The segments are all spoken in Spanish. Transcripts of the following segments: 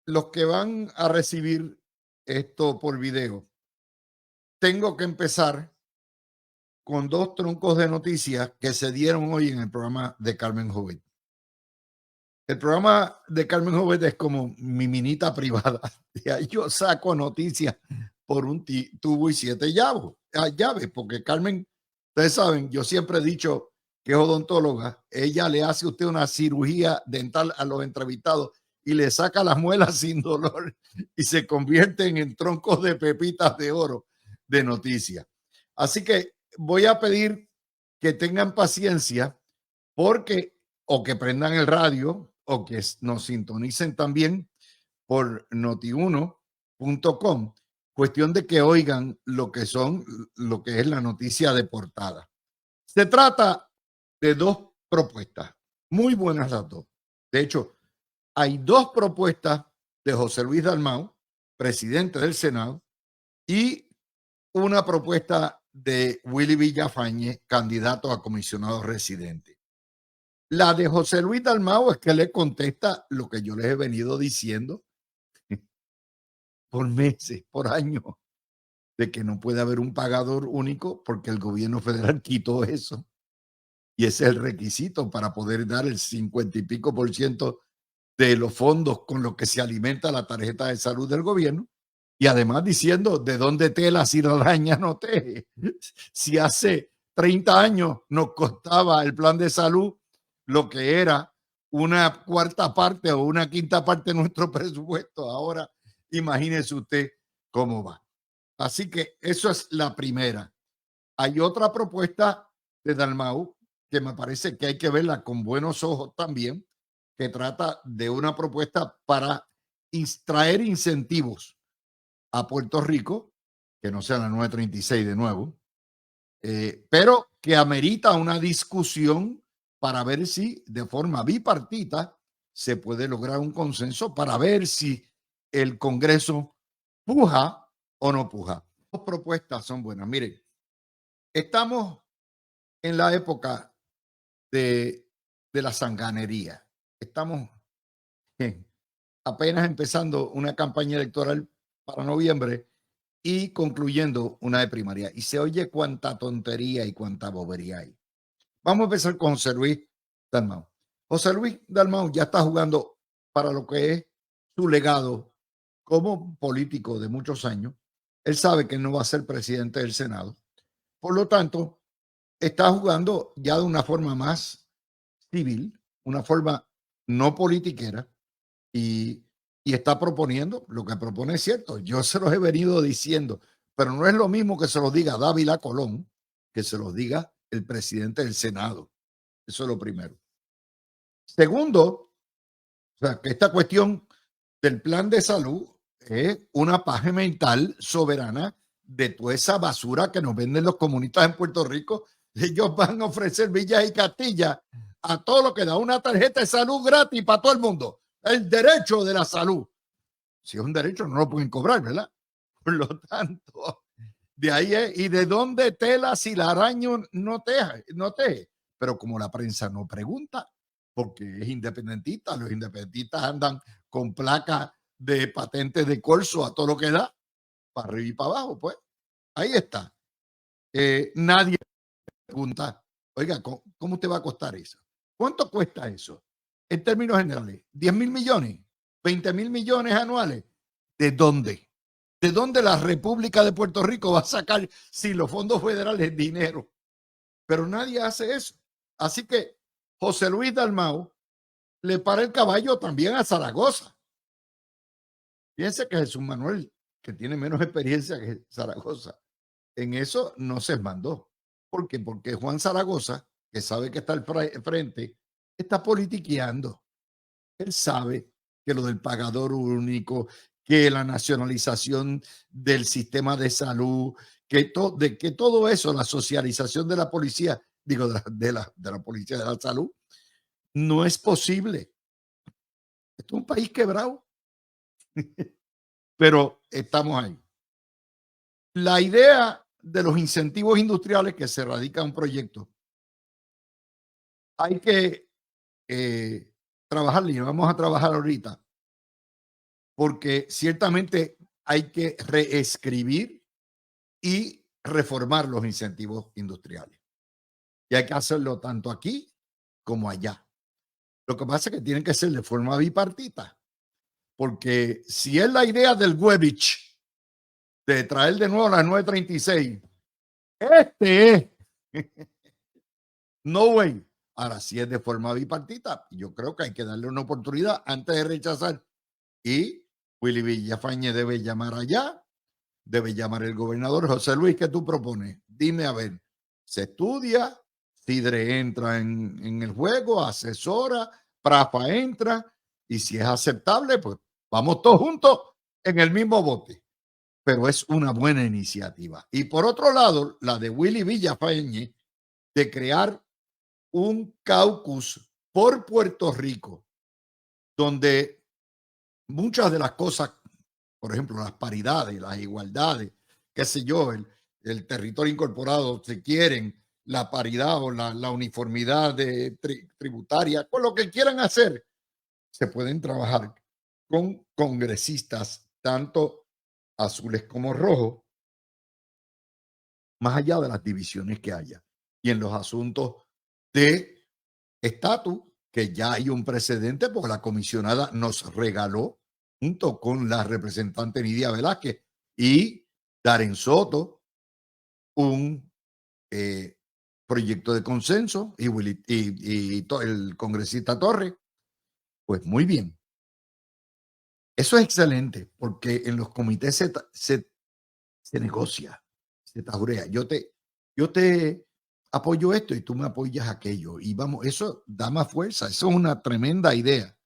los que van a recibir esto por video, tengo que empezar con dos troncos de noticias que se dieron hoy en el programa de Carmen Jovet. El programa de Carmen Jovet es como mi minita privada. De ahí yo saco noticias por un tubo y siete llaves, porque Carmen, ustedes saben, yo siempre he dicho que es odontóloga. Ella le hace a usted una cirugía dental a los entrevistados y le saca las muelas sin dolor y se convierten en troncos de pepitas de oro de noticias. Así que voy a pedir que tengan paciencia porque o que prendan el radio o que nos sintonicen también por notiuno.com, cuestión de que oigan lo que es la noticia de portada. Se trata de dos propuestas, muy buenas las dos. De hecho, hay dos propuestas de José Luis Dalmau, presidente del Senado, y una propuesta de Willy Villafañe, candidato a comisionado residente. La de José Luis Dalmau es que le contesta lo que yo les he venido diciendo por meses, por años, de que no puede haber un pagador único porque el gobierno federal quitó eso. Y ese es el requisito para poder dar el 50 y pico por ciento de los fondos con los que se alimenta la tarjeta de salud del gobierno. Y además diciendo de dónde tela si la araña no teje. Si hace 30 años nos costaba el plan de salud lo que era una cuarta parte o una quinta parte de nuestro presupuesto, ahora imagínese usted cómo va. Así que eso es la primera. Hay otra propuesta de Dalmau que me parece que hay que verla con buenos ojos también, que trata de una propuesta para traer incentivos a Puerto Rico, que no sea la 936 de nuevo, pero que amerita una discusión para ver si de forma bipartita se puede lograr un consenso para ver si el Congreso puja o no puja. Las propuestas son buenas. Miren, estamos en la época de la sanganería. Estamos apenas empezando una campaña electoral para noviembre y concluyendo una de primaria. Y se oye cuánta tontería y cuánta bobería hay. Vamos a empezar con José Luis Dalmau. José Luis Dalmau ya está jugando para lo que es su legado como político de muchos años. Él sabe que no va a ser presidente del Senado. Por lo tanto, está jugando ya de una forma más civil, una forma no politiquera, y, y está proponiendo, lo que propone es cierto, yo se los he venido diciendo, pero no es lo mismo que se los diga Dávila Colón, que se los diga el presidente del Senado. Eso es lo primero. Segundo, o sea, que esta cuestión del plan de salud es una paja mental soberana de toda esa basura que nos venden los comunistas en Puerto Rico. Ellos van a ofrecer Villas y Castilla a todo lo que da una tarjeta de salud gratis para todo el mundo. El derecho de la salud. Si es un derecho, no lo pueden cobrar, ¿verdad? Por lo tanto, de ahí es, y de dónde tela si la araña no teje, no teje. Pero como la prensa no pregunta, porque es independentista, los independentistas andan con placas de patentes de corso a todo lo que da, para arriba y para abajo, pues. Ahí está. Nadie pregunta, oiga, ¿cómo te va a costar eso? ¿Cuánto cuesta eso? En términos generales, 10,000 millones, 20,000 millones anuales. ¿De dónde? ¿De dónde la República de Puerto Rico va a sacar si los fondos federales dinero? Pero nadie hace eso. Así que José Luis Dalmau le para el caballo también a Zaragoza. Fíjense que Jesús Manuel, que tiene menos experiencia que Zaragoza, en eso no se mandó. ¿Por qué? Porque Juan Zaragoza, que sabe que está al frente, está politiqueando. Él sabe que lo del pagador único, que la nacionalización del sistema de salud, que todo eso, la socialización de la policía, digo, de la policía de la salud, no es posible. Esto es un país quebrado, pero estamos ahí. La idea de los incentivos industriales que se radica en un proyecto, hay que trabajarle y vamos a trabajar ahorita porque ciertamente hay que reescribir y reformar los incentivos industriales. Y hay que hacerlo tanto aquí como allá. Lo que pasa es que tienen que ser de forma bipartita, porque si es la idea del Webich de traer de nuevo las 936, este es. No way. Ahora, si es de forma bipartita, yo creo que hay que darle una oportunidad antes de rechazar. Y Willy Villafañe debe llamar allá, debe llamar el gobernador. José Luis, ¿qué tú propones? Dime a ver, se estudia, Sidre entra en el juego, asesora, Prafa entra, y si es aceptable, pues vamos todos juntos en el mismo bote. Pero es una buena iniciativa. Y por otro lado, la de Willy Villafañe de crear un caucus por Puerto Rico, donde muchas de las cosas, por ejemplo, las paridades, las igualdades, qué sé yo, el territorio incorporado, si quieren, la paridad o la uniformidad tributaria, con lo que quieran hacer, se pueden trabajar con congresistas, tanto azules como rojos, más allá de las divisiones que haya. Y en los asuntos de estatus, que ya hay un precedente, porque la comisionada nos regaló, junto con la representante Nidia Velázquez y Darren Soto, un proyecto de consenso y el congresista Torres. Pues muy bien. Eso es excelente, porque en los comités se negocia, se tajurea. Yo te apoyo esto y tú me apoyas aquello. Y vamos, eso da más fuerza. Eso es una tremenda idea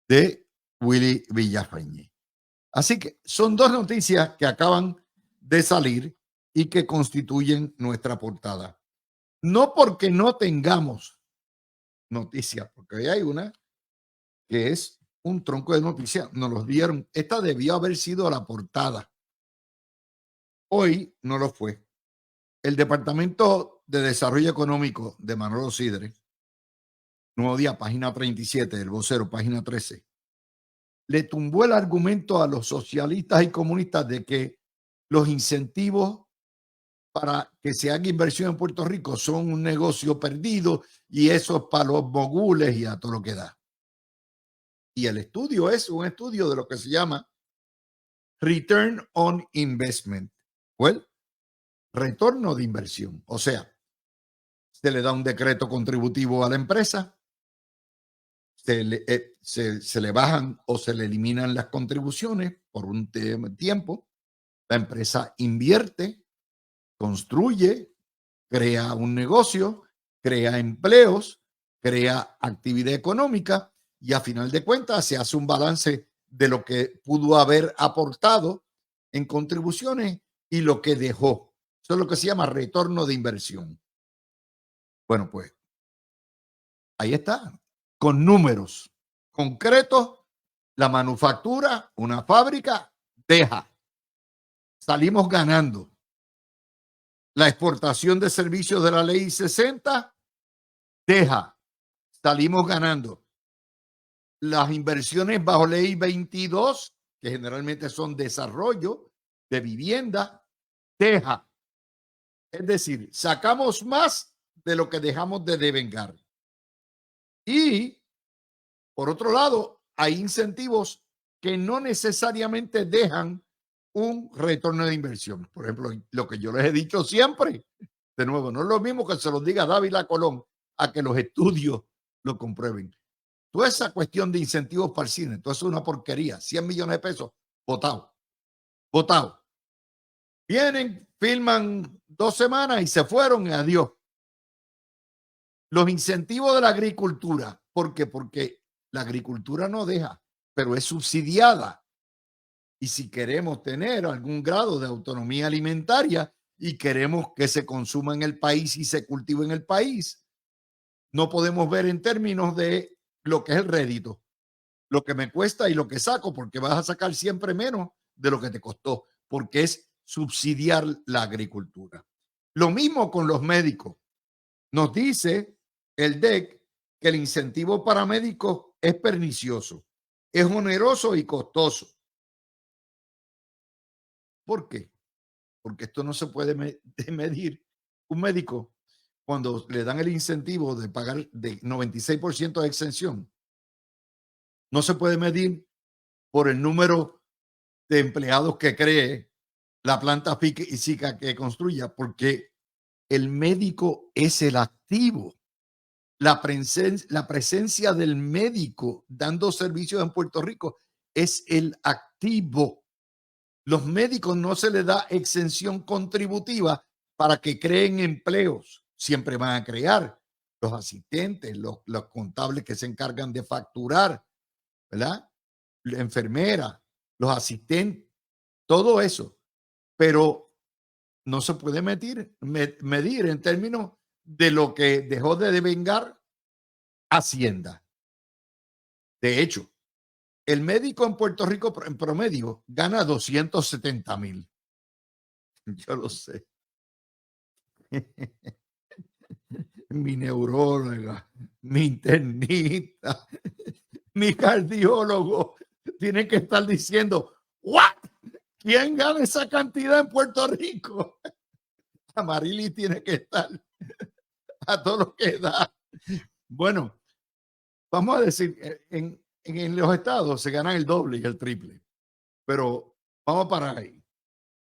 de Willy Villafañe. Así que son dos noticias que acaban de salir y que constituyen nuestra portada. No porque no tengamos noticias, porque hoy hay una que es un tronco de noticias, nos los dieron. Esta debió haber sido la portada. Hoy no lo fue. El Departamento de Desarrollo Económico de Manolo Sidre, Nuevo Día, página 37, El Vocero, página 13, le tumbó el argumento a los socialistas y comunistas de que los incentivos para que se haga inversión en Puerto Rico son un negocio perdido y eso es para los mogules y a todo lo que da. Y el estudio es un estudio de lo que se llama Return on Investment, o el retorno de inversión. O sea, se le da un decreto contributivo a la empresa, se le bajan o se le eliminan las contribuciones por un tiempo, la empresa invierte, construye, crea un negocio, crea empleos, crea actividad económica y a final de cuentas se hace un balance de lo que pudo haber aportado en contribuciones y lo que dejó. Eso es lo que se llama retorno de inversión. Bueno, pues ahí está, con números concretos, la manufactura, una fábrica, deja. Salimos ganando. La exportación de servicios de la ley 60, deja. Salimos ganando. Las inversiones bajo ley 22, que generalmente son desarrollo de vivienda, deja. Es decir, sacamos más de lo que dejamos de devengar. Y, por otro lado, hay incentivos que no necesariamente dejan un retorno de inversión. Por ejemplo, lo que yo les he dicho siempre, de nuevo, no es lo mismo que se los diga Dávila Colón a que los estudios lo comprueben. Toda esa cuestión de incentivos para el cine, todo eso es una porquería. 100 millones de pesos, votado, votado. Vienen, filman 2 semanas y se fueron y adiós. Los incentivos de la agricultura, ¿por qué? Porque la agricultura no deja, pero es subsidiada. Y si queremos tener algún grado de autonomía alimentaria y queremos que se consuma en el país y se cultive en el país, no podemos ver en términos de lo que es el rédito, lo que me cuesta y lo que saco, porque vas a sacar siempre menos de lo que te costó, porque es subsidiar la agricultura. Lo mismo con los médicos. Nos dice el DEC que el incentivo para médicos es pernicioso, es oneroso y costoso. ¿Por qué? Porque esto no se puede medir. Un médico, cuando le dan el incentivo de pagar de 96% de exención, no se puede medir por el número de empleados que cree la planta física que construya, porque el médico es el activo. La presencia del médico dando servicios en Puerto Rico es el activo. Los médicos no se les da exención contributiva para que creen empleos. Siempre van a crear los asistentes, los contables que se encargan de facturar, ¿verdad? La enfermera, los asistentes, todo eso. Pero no se puede medir en términos de lo que dejó de devengar Hacienda. De hecho, el médico en Puerto Rico en promedio gana 270,000. Yo lo sé. Mi neuróloga, mi internista, mi cardiólogo tienen que estar diciendo, ¿what? ¿Quién gana esa cantidad en Puerto Rico? Amarili tiene que estar a todo lo que da. Bueno, vamos a decir, en los estados se ganan el doble y el triple, pero vamos para ahí.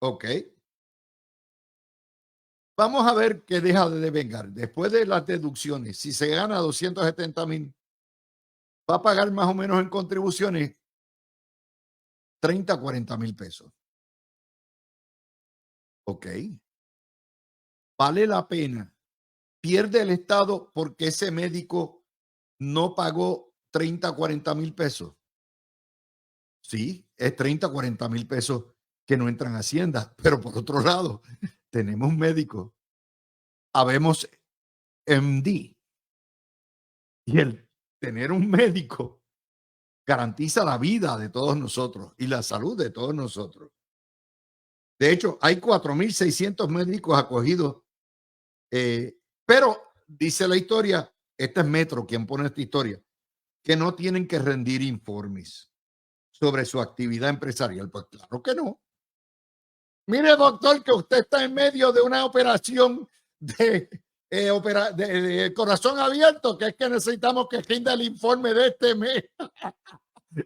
Ok. Vamos a ver qué deja de devengar. Después de las deducciones, si se gana 270,000, va a pagar más o menos en contribuciones 30, 40,000 pesos. Ok. Vale la pena. Pierde el Estado porque ese médico no pagó 30, 40,000 pesos. Sí, es 30, 40,000 pesos que no entran a Hacienda. Pero por otro lado, tenemos médicos, habemos MD. Y el tener un médico garantiza la vida de todos nosotros y la salud de todos nosotros. De hecho, hay 4,600 médicos acogidos, pero dice la historia, este es Metro quien pone esta historia, que no tienen que rendir informes sobre su actividad empresarial. Pues claro que no. Mire, doctor, que usted está en medio de una operación de corazón abierto, que es que necesitamos que rinda el informe de este mes.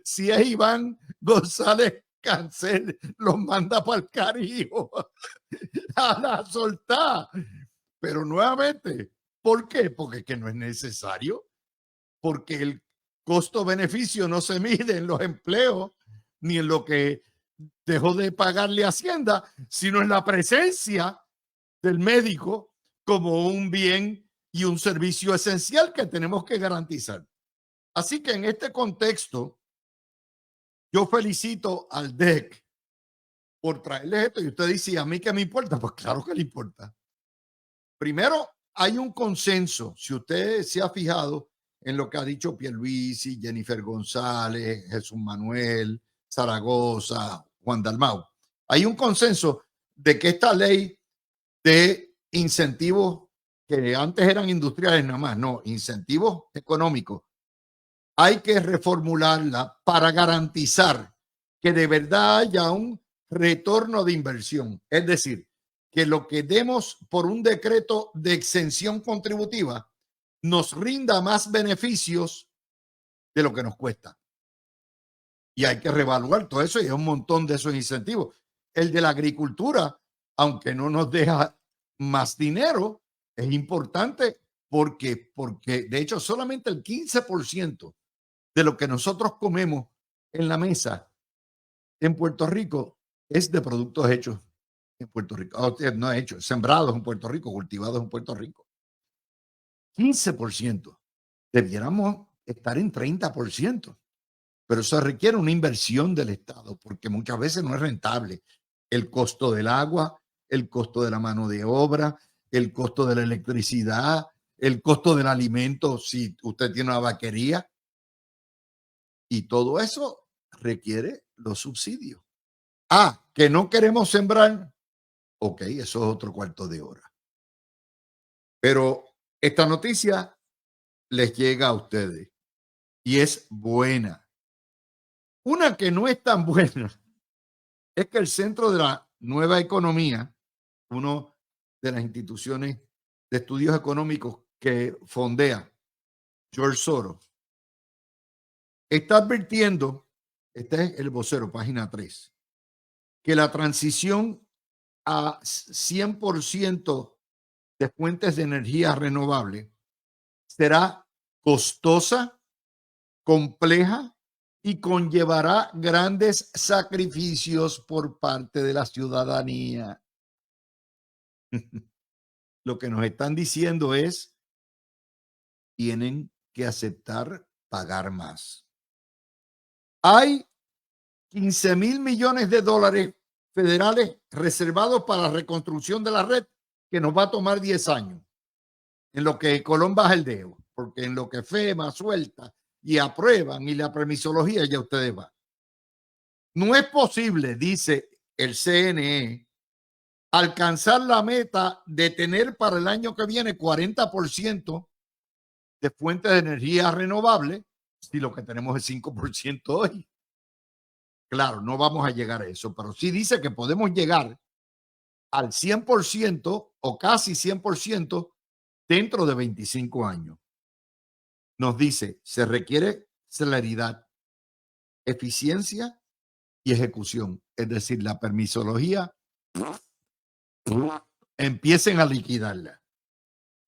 Si es Iván González Cancel, los manda para el carijo a la soltar. Pero nuevamente, ¿por qué? Porque que no es necesario, porque el costo-beneficio no se mide en los empleos ni en lo que dejó de pagarle Hacienda, sino en la presencia del médico como un bien y un servicio esencial que tenemos que garantizar. Así que en este contexto, yo felicito al DEC por traerles esto. Y usted dice, ¿a mí qué me importa? Pues claro que le importa. Primero, hay un consenso. Si usted se ha fijado en lo que ha dicho Pierluisi, Jennifer González, Jesús Manuel, Zaragoza, Juan Dalmau, hay un consenso de que esta ley de incentivos que antes eran industriales nada más, no, incentivos económicos, hay que reformularla para garantizar que de verdad haya un retorno de inversión. Es decir, que lo que demos por un decreto de exención contributiva nos rinda más beneficios de lo que nos cuesta. Y hay que reevaluar todo eso y hay un montón de esos incentivos. El de la agricultura, aunque no nos deja más dinero, es importante porque de hecho solamente el 15% de lo que nosotros comemos en la mesa en Puerto Rico es de productos hechos en Puerto Rico. No hechos, sembrados en Puerto Rico, cultivados en Puerto Rico. 15%. Debiéramos estar en 30%. Pero eso requiere una inversión del Estado porque muchas veces no es rentable. El costo del agua, el costo de la mano de obra, el costo de la electricidad, el costo del alimento si usted tiene una vaquería. Y todo eso requiere los subsidios. Ah, que no queremos sembrar. Ok, eso es otro cuarto de hora. Pero esta noticia les llega a ustedes y es buena. Una que no es tan buena es que el Centro de la Nueva Economía, una de las instituciones de estudios económicos que fondea George Soros, está advirtiendo, este es el vocero, página 3, que la transición a 100% de fuentes de energía renovable será costosa, compleja y conllevará grandes sacrificios por parte de la ciudadanía. Lo que nos están diciendo es, tienen que aceptar pagar más. Hay 15,000 millones de dólares federales reservados para la reconstrucción de la red, que nos va a tomar 10 años. En lo que Colón baja el dedo, porque en lo que FEMA suelta y aprueban y la permisología ya ustedes van. No es posible, dice el CNE, alcanzar la meta de tener para el año que viene 40% de fuentes de energía renovable si lo que tenemos es 5% hoy. Claro, no vamos a llegar a eso, pero sí dice que podemos llegar al 100% o casi 100% dentro de 25 años. Nos dice, se requiere celeridad, eficiencia y ejecución. Es decir, la permisología, empiecen a liquidarla.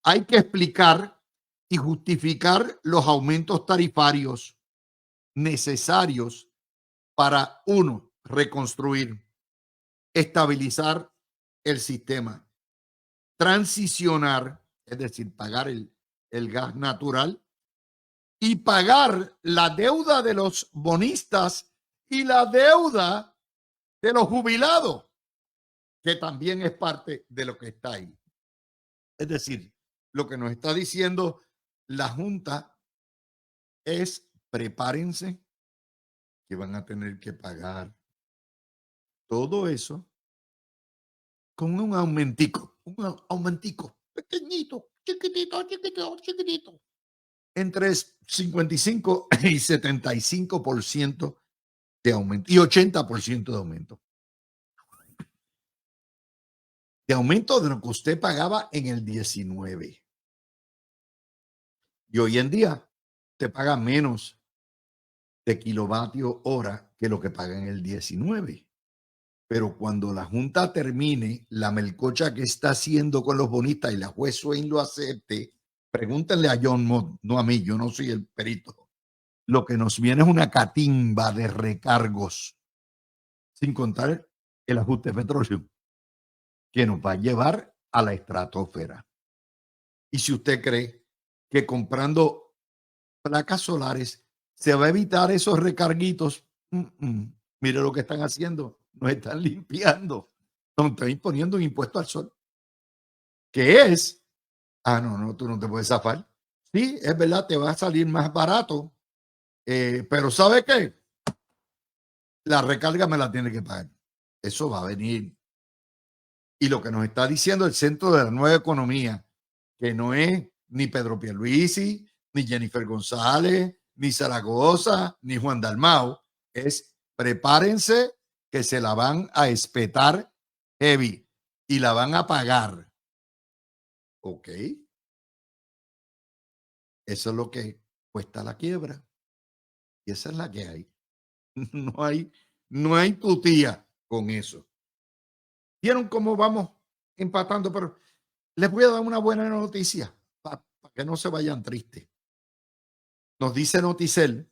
Hay que explicar y justificar los aumentos tarifarios necesarios para, uno, reconstruir, estabilizar el sistema, transicionar, es decir, pagar el gas natural y pagar la deuda de los bonistas y la deuda de los jubilados, que también es parte de lo que está ahí. Es decir, lo que nos está diciendo la Junta es prepárense que van a tener que pagar todo eso con un aumentico pequeñito, chiquitito, entre 55 y 75% de aumento y 80% de aumento. De aumento de lo que usted pagaba en el 19. Y hoy en día usted paga menos de kilovatio hora que lo que paga en el 19. Pero cuando la Junta termine la melcocha que está haciendo con los bonistas y la juez Swain lo acepte, pregúntenle a John Mott, no a mí, yo no soy el perito. Lo que nos viene es una catimba de recargos, sin contar el ajuste de petróleo, que nos va a llevar a la estratosfera. Y si usted cree que comprando placas solares se va a evitar esos recarguitos, mire lo que están haciendo, nos están limpiando, nos están imponiendo un impuesto al sol, que es, no, tú no te puedes zafar. Sí, es verdad, te va a salir más barato, pero ¿sabe qué? La recarga me la tiene que pagar. Eso va a venir. Y lo que nos está diciendo el Centro de la Nueva Economía, que no es ni Pedro Pierluisi, ni Jennifer González, ni Zaragoza, ni Juan Dalmau, es prepárense que se la van a espetar heavy y la van a pagar. Ok. Eso es lo que cuesta la quiebra. Y esa es la que hay. No hay tutía con eso. ¿Vieron cómo vamos empatando? Pero les voy a dar una buena noticia para que no se vayan tristes. Nos dice Noticel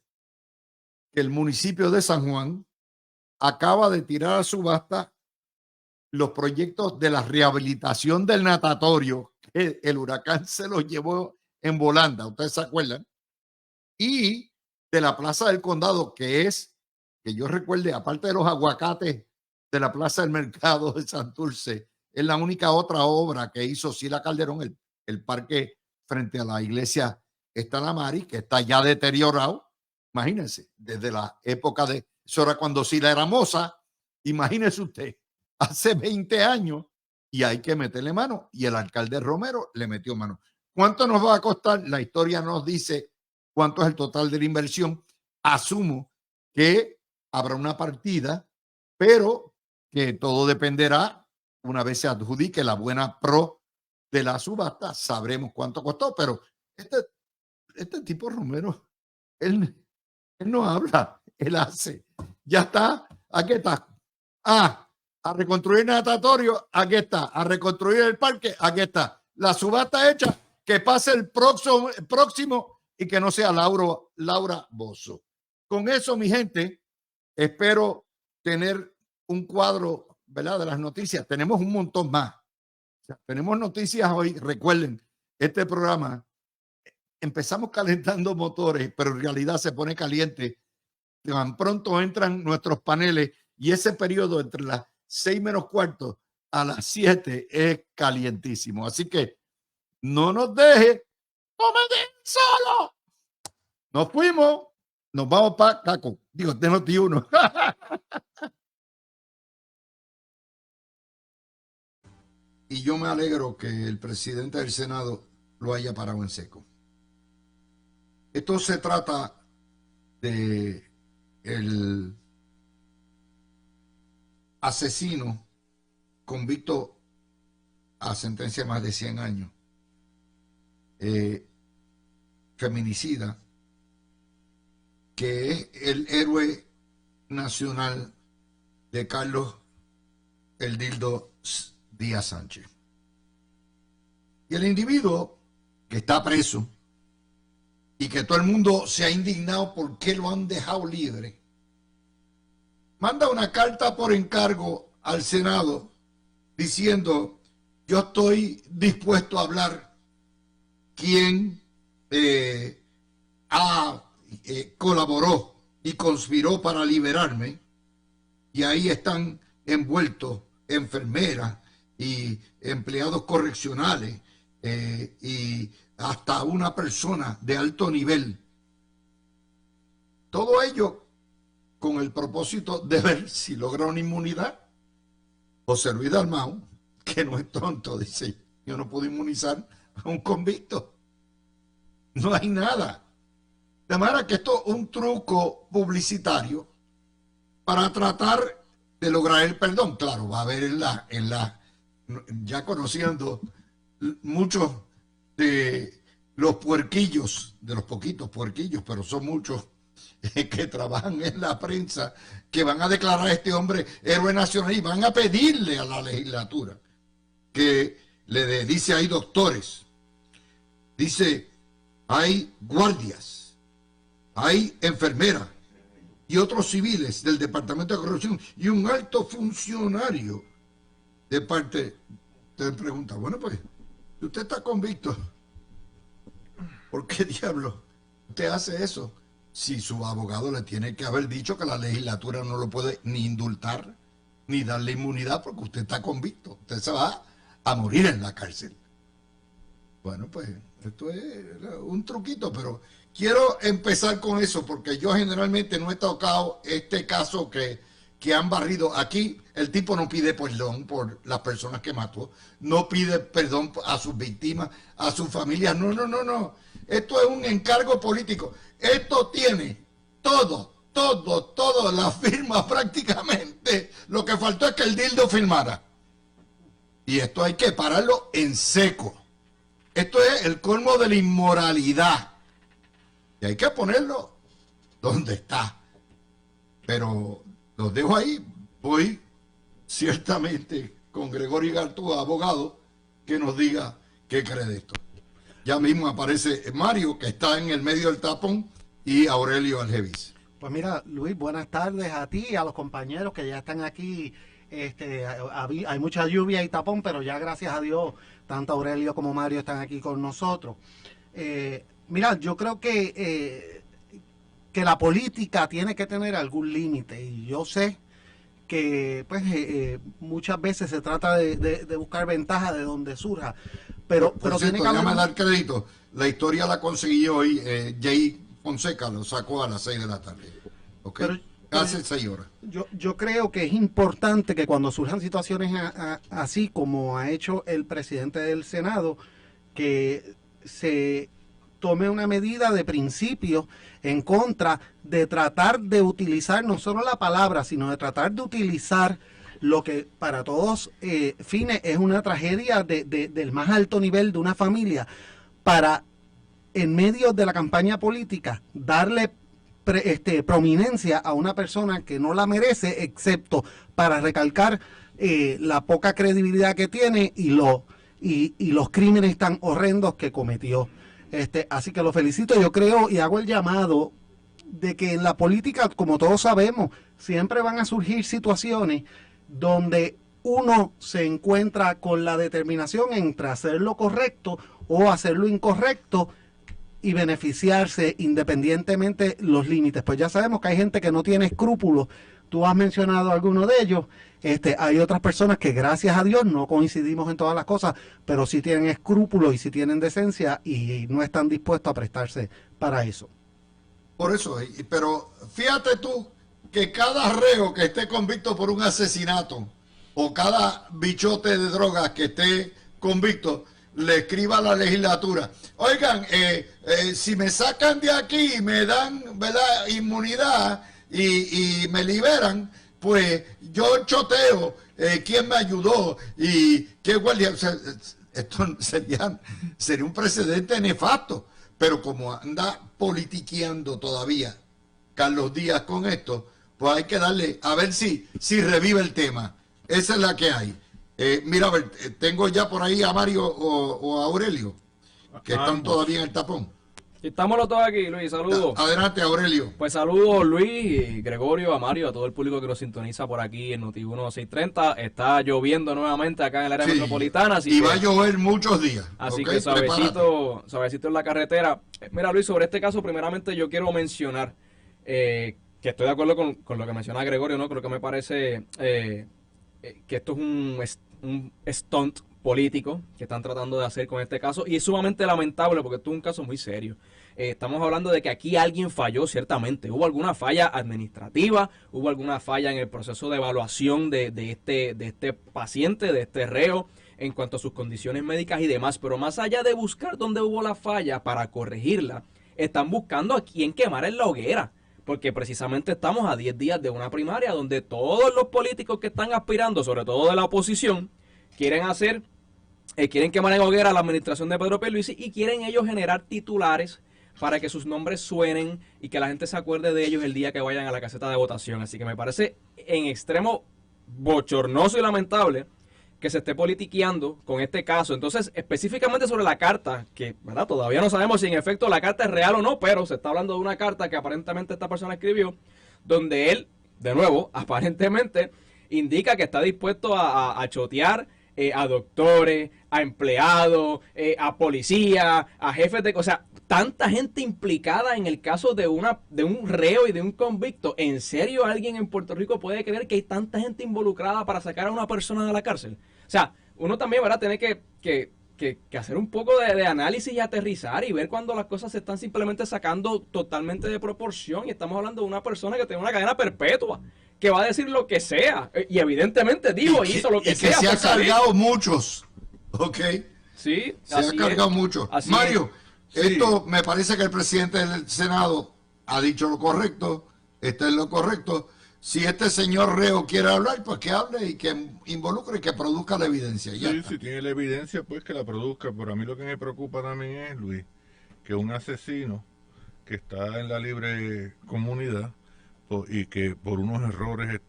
que el municipio de San Juan acaba de tirar a subasta los proyectos de la rehabilitación del natatorio, que el huracán se los llevó en volanda, ustedes se acuerdan, y de la Plaza del Condado, que es, que yo recuerde, aparte de los aguacates de la Plaza del Mercado de Santurce, es la única otra obra que hizo Sila Calderón, el parque frente a la iglesia Stanamari, que está ya deteriorado. Imagínense, desde la época de, eso era cuando Sila era moza, imagínese usted, hace 20 años, y hay que meterle mano, y el alcalde Romero le metió mano. ¿Cuánto nos va a costar? La historia nos dice cuánto es el total de la inversión. Asumo que habrá una partida, pero que todo dependerá, una vez se adjudique la buena pro de la subasta, sabremos cuánto costó, pero este tipo Romero, él no habla, él hace. Ya está, aquí está. A reconstruir el natatorio, aquí está. A reconstruir el parque, aquí está. La subasta hecha, que pase el próximo y que no sea Laura Bozzo. Con eso, mi gente, espero tener un cuadro, ¿verdad?, de las noticias. Tenemos un montón más. O sea, tenemos noticias hoy. Recuerden, este programa empezamos calentando motores, pero en realidad se pone caliente tan pronto entran nuestros paneles, y ese periodo entre las 6:45 a las 7 es calientísimo. Así que no nos deje, no me dejen solo. Nos fuimos, nos vamos para Caco, digo, de Noti1. Y yo me alegro que el presidente del Senado lo haya parado en seco. Esto se trata de el asesino convicto a sentencia de más de 100 años, feminicida, que es el héroe nacional de Carlos el Dildo Díaz Sánchez. Y el individuo que está preso y que todo el mundo se ha indignado porque lo han dejado libre, manda una carta por encargo al Senado diciendo: yo estoy dispuesto a hablar quién colaboró y conspiró para liberarme. Y ahí están envueltos enfermeras y empleados correccionales y hasta una persona de alto nivel. Todo ello con el propósito de ver si logra una inmunidad. José Luis Dalmau, que no es tonto, dice: yo no puedo inmunizar a un convicto. No hay nada. De manera que esto es un truco publicitario para tratar de lograr el perdón. Claro, va a haber ya conociendo muchos de los puerquillos, de los poquitos puerquillos, pero son muchos que trabajan en la prensa, que van a declarar a este hombre héroe nacional y van a pedirle a la legislatura que dice: hay doctores, dice, hay guardias, hay enfermeras y otros civiles del Departamento de Corrección y un alto funcionario de parte. Usted pregunta: bueno, pues, si usted está convicto, ¿por qué diablo usted hace eso? Si su abogado le tiene que haber dicho que la legislatura no lo puede ni indultar ni darle inmunidad porque usted está convicto. Usted se va a morir en la cárcel. Bueno, pues esto es un truquito, pero quiero empezar con eso porque yo generalmente no he tocado este caso que han barrido. Aquí el tipo no pide perdón por las personas que mató, no pide perdón a sus víctimas, a sus familias. No. Esto es un encargo político. Esto tiene todo, la firma prácticamente. Lo que faltó es que el dildo firmara. Y esto hay que pararlo en seco. Esto es el colmo de la inmoralidad. Y hay que ponerlo donde está. Pero los dejo ahí. Voy ciertamente con Gregorio Gartúa, abogado, que nos diga qué cree de esto. Ya mismo aparece Mario, que está en el medio del tapón, y Aurelio Algevis. Pues mira, Luis, buenas tardes a ti y a los compañeros que ya están aquí. Hay mucha lluvia y tapón, pero ya gracias a Dios, tanto Aurelio como Mario están aquí con nosotros. Mira, yo creo que la política tiene que tener algún límite, y yo sé que pues muchas veces se trata de buscar ventaja de donde surja, pero cierto, tiene que haber... Déjame dar crédito, la historia la conseguí hoy, Jay Fonseca lo sacó a las 6 de la tarde, ¿ok? Hace 6 horas. Yo creo que es importante que cuando surjan situaciones así como ha hecho el presidente del Senado, que se tome una medida de principio en contra de tratar de utilizar no solo la palabra, sino de tratar de utilizar lo que para todos fines es una tragedia del más alto nivel de una familia, para en medio de la campaña política darle prominencia a una persona que no la merece, excepto para recalcar la poca credibilidad que tiene y los crímenes tan horrendos que cometió. Así que lo felicito. Yo creo y hago el llamado de que en la política, como todos sabemos, siempre van a surgir situaciones donde uno se encuentra con la determinación entre hacer lo correcto o hacer lo incorrecto y beneficiarse independientemente los límites. Pues ya sabemos que hay gente que no tiene escrúpulos. Tú has mencionado alguno de ellos. Hay otras personas que, gracias a Dios, no coincidimos en todas las cosas, pero sí tienen escrúpulos y sí tienen decencia y no están dispuestos a prestarse para eso. Por eso, pero fíjate tú que cada reo que esté convicto por un asesinato o cada bichote de drogas que esté convicto le escriba a la legislatura: oigan, si me sacan de aquí y me dan, ¿verdad?, inmunidad y me liberan, pues yo choteo quién me ayudó y qué guardia. O sea, esto sería un precedente nefasto. Pero como anda politiqueando todavía Carlos Díaz con esto, pues hay que darle a ver si revive el tema. Esa es la que hay. Mira, a ver, tengo ya por ahí a Mario o a Aurelio, que están todavía en el tapón. Estamos los dos aquí, Luis, saludos. Adelante, Aurelio. Pues saludos, Luis, Gregorio, a Mario, a todo el público que nos sintoniza por aquí en Noti1 630. Está lloviendo nuevamente acá en el área metropolitana. Así y va a llover muchos días. Así que suavecito en la carretera. Mira, Luis, sobre este caso, primeramente yo quiero mencionar que estoy de acuerdo con lo que menciona Gregorio, ¿no? Creo que me parece que esto es un stunt político que están tratando de hacer con este caso, y es sumamente lamentable porque esto es un caso muy serio. Estamos hablando de que aquí alguien falló, ciertamente. Hubo alguna falla administrativa, hubo alguna falla en el proceso de evaluación de este paciente, de este reo, en cuanto a sus condiciones médicas y demás, pero más allá de buscar dónde hubo la falla para corregirla, están buscando a quién quemar en la hoguera, porque precisamente estamos a 10 días de una primaria donde todos los políticos que están aspirando, sobre todo de la oposición, quieren quemar en hoguera a la administración de Pedro Pierluisi y quieren ellos generar titulares para que sus nombres suenen y que la gente se acuerde de ellos el día que vayan a la caseta de votación. Así que me parece en extremo bochornoso y lamentable que se esté politiqueando con este caso. Entonces, específicamente sobre la carta, que, ¿verdad?, todavía no sabemos si en efecto la carta es real o no, pero se está hablando de una carta que aparentemente esta persona escribió, donde él, de nuevo, aparentemente indica que está dispuesto a chotear a doctores, a empleados, a policía, a jefes de... O sea, tanta gente implicada en el caso de un reo y de un convicto. ¿En serio alguien en Puerto Rico puede creer que hay tanta gente involucrada para sacar a una persona de la cárcel? O sea, uno también, ¿verdad?, tiene que hacer un poco de análisis y aterrizar y ver cuando las cosas se están simplemente sacando totalmente de proporción. Y estamos hablando de una persona que tiene una cadena perpetua, que va a decir lo que sea. Y evidentemente hizo lo que sea. Y que se ha cargado muchos. ¿Ok? Sí. Se ha cargado mucho. Mario, esto me parece que el presidente del Senado ha dicho lo correcto, está en lo correcto. Si este señor reo quiere hablar, pues que hable y que involucre y que produzca la evidencia. Ya sí, si tiene la evidencia, pues que la produzca. Pero a mí lo que me preocupa también es, Luis, que un asesino que está en la libre comunidad y que por unos errores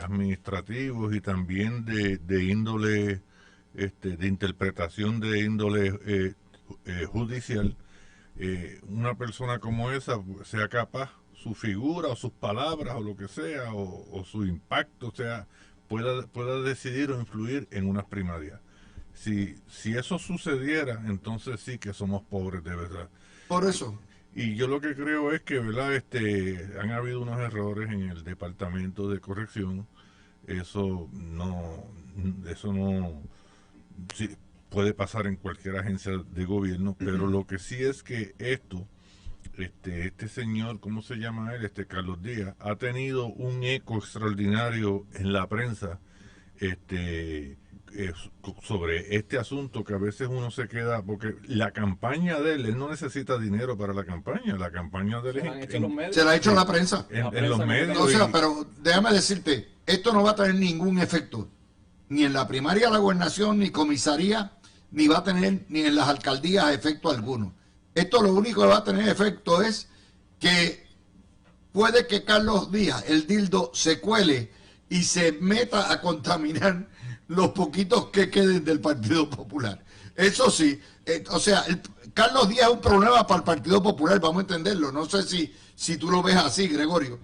administrativos y también de índole, de interpretación de índole judicial, una persona como esa sea capaz, su figura o sus palabras o lo que sea, o su impacto, o sea, pueda decidir o influir en unas primarias. Si eso sucediera, entonces sí que somos pobres de verdad. Por eso. Y yo lo que creo es que, ¿verdad?, han habido unos errores en el Departamento de Corrección. Eso no sí, puede pasar en cualquier agencia de gobierno, pero lo que sí es que este señor, ¿cómo se llama él? Carlos Díaz, ha tenido un eco extraordinario en la prensa sobre este asunto, que a veces uno se queda, porque la campaña de él no necesita dinero para la campaña de él se la ha hecho la prensa. En los medios. O sea, pero déjame decirte, esto no va a tener ningún efecto, ni en la primaria de la gobernación, ni comisaría, ni va a tener ni en las alcaldías efecto alguno. Esto lo único que va a tener efecto es que puede que Carlos Díaz, el dildo, se cuele y se meta a contaminar los poquitos que queden del Partido Popular. Eso sí, Carlos Díaz es un problema para el Partido Popular, vamos a entenderlo. No sé si tú lo ves así, Gregorio.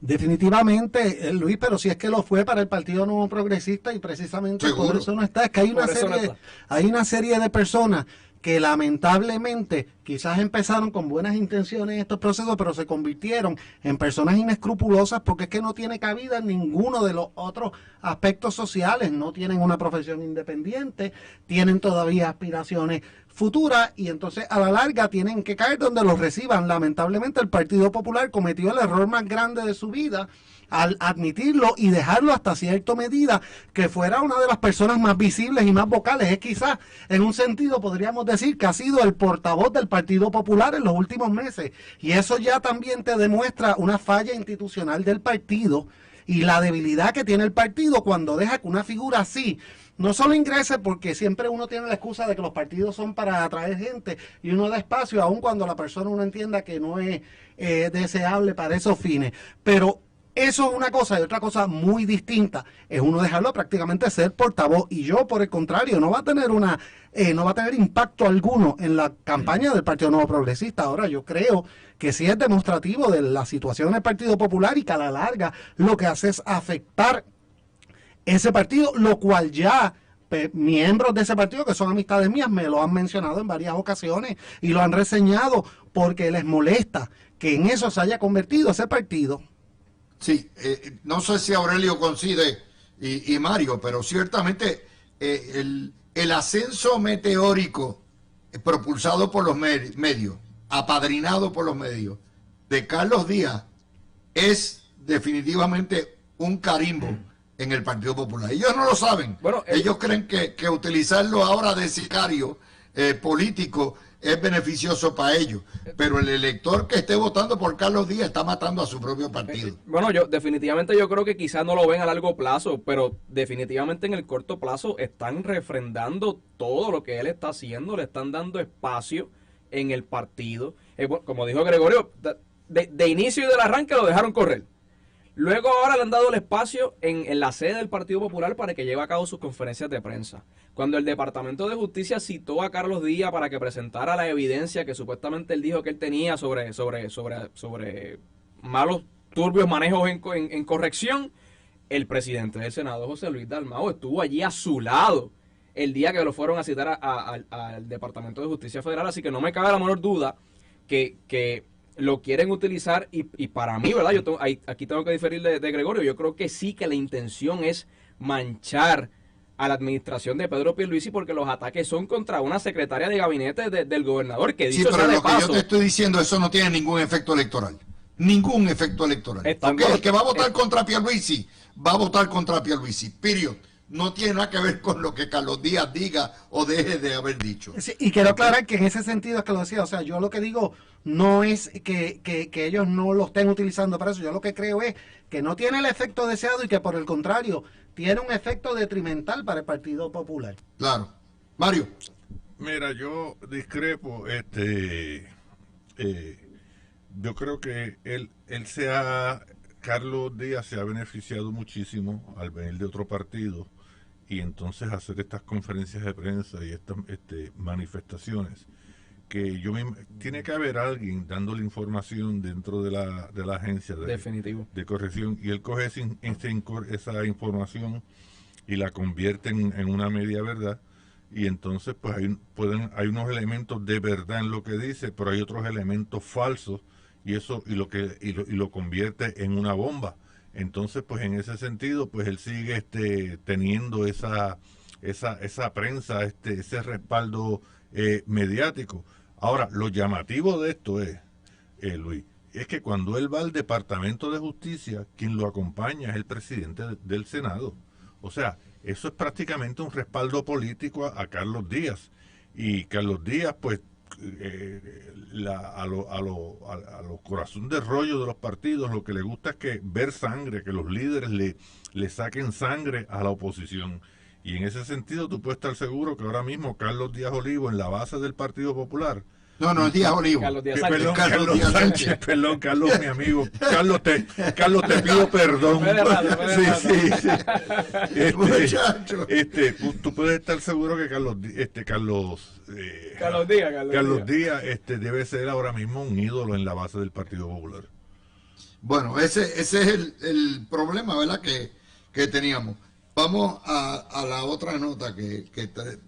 Definitivamente, Luis, pero si es que lo fue para el Partido Nuevo Progresista y precisamente Seguro. por eso no está. Es que hay una serie de personas que lamentablemente quizás empezaron con buenas intenciones en estos procesos, pero se convirtieron en personas inescrupulosas porque es que no tiene cabida en ninguno de los otros aspectos sociales. No tienen una profesión independiente, tienen todavía aspiraciones futuras y entonces a la larga tienen que caer donde los reciban. Lamentablemente el Partido Popular cometió el error más grande de su vida al admitirlo y dejarlo hasta cierta medida que fuera una de las personas más visibles y más vocales. Es quizás, en un sentido, podríamos decir que ha sido el portavoz del Partido Popular en los últimos meses. Y eso ya también te demuestra una falla institucional del partido y la debilidad que tiene el partido cuando deja que una figura así no solo ingrese, porque siempre uno tiene la excusa de que los partidos son para atraer gente y uno da espacio, aun cuando la persona uno entienda que no es deseable para esos fines. Pero eso es una cosa, y otra cosa muy distinta es uno dejarlo prácticamente ser portavoz. Y yo, por el contrario, no va a tener no va a tener impacto alguno en la campaña del Partido Nuevo Progresista. Ahora, yo creo que sí es demostrativo de la situación del Partido Popular y que a la larga lo que hace es afectar ese partido, lo cual ya miembros de ese partido, que son amistades mías, me lo han mencionado en varias ocasiones y lo han reseñado porque les molesta que en eso se haya convertido ese partido. Sí, no sé si Aurelio coincide y Mario, pero ciertamente el ascenso meteórico propulsado por los medios, apadrinado por los medios, de Carlos Díaz es definitivamente un carimbo en el Partido Popular. Ellos no lo saben. Bueno, ellos creen que utilizarlo ahora de sicario político es beneficioso para ellos, pero el elector que esté votando por Carlos Díaz está matando a su propio partido. Bueno, definitivamente yo creo que quizás no lo ven a largo plazo, pero definitivamente en el corto plazo están refrendando todo lo que él está haciendo, le están dando espacio en el partido. Como dijo Gregorio, de inicio y del arranque lo dejaron correr. Luego ahora le han dado el espacio en la sede del Partido Popular para que lleve a cabo sus conferencias de prensa. Cuando el Departamento de Justicia citó a Carlos Díaz para que presentara la evidencia que supuestamente él dijo que él tenía sobre malos, turbios manejos en corrección, el presidente del Senado, José Luis Dalmau, estuvo allí a su lado el día que lo fueron a citar al Departamento de Justicia Federal. Así que no me cabe la menor duda que lo quieren utilizar y para mí, ¿verdad? Aquí tengo que diferir de Gregorio. Yo creo que sí que la intención es manchar a la administración de Pedro Pierluisi porque los ataques son contra una secretaria de gabinete del gobernador que dice sí, pero lo que yo te estoy diciendo, eso no tiene ningún efecto electoral. Ningún efecto electoral. Okay, el que va a votar contra Pierluisi va a votar contra Pierluisi. Period. No tiene nada que ver con lo que Carlos Díaz diga o deje de haber dicho. Sí, y quiero aclarar que en ese sentido es que lo decía, o sea, yo lo que digo no es que ellos no lo estén utilizando para eso, yo lo que creo es que no tiene el efecto deseado y que por el contrario tiene un efecto detrimental para el Partido Popular. Claro. Mario. Mira, yo discrepo, yo creo que Carlos Díaz se ha beneficiado muchísimo al venir de otro partido y entonces hacer estas conferencias de prensa y estas manifestaciones que tiene que haber alguien dándole información dentro de la agencia de corrección y él coge esa información y la convierte en una media verdad y entonces pues hay unos elementos de verdad en lo que dice, pero hay otros elementos falsos y lo convierte en una bomba. Entonces, pues en ese sentido, pues él sigue teniendo esa prensa, ese respaldo mediático. Ahora, lo llamativo de esto es, Luis, es que cuando él va al Departamento de Justicia, quien lo acompaña es el presidente del Senado. O sea, eso es prácticamente un respaldo político a Carlos Díaz. Y Carlos Díaz, pues, a los corazón de rollo de los partidos lo que les gusta es que ver sangre, que los líderes le saquen sangre a la oposición. Y en ese sentido tú puedes estar seguro que ahora mismo Carlos Díaz Olivo, en la base del Partido Popular, No, Díaz Olivo. Carlos Díaz Perdón, Sánchez. Carlos Díaz Sánchez. perdón, Carlos, mi amigo. Carlos, te pido perdón. Fue de rato, fue de Sí. Muchacho. Tú puedes estar seguro que Carlos Díaz debe ser ahora mismo un ídolo en la base del Partido Popular. Bueno, ese es el problema, ¿verdad? Que teníamos. Vamos a la otra nota que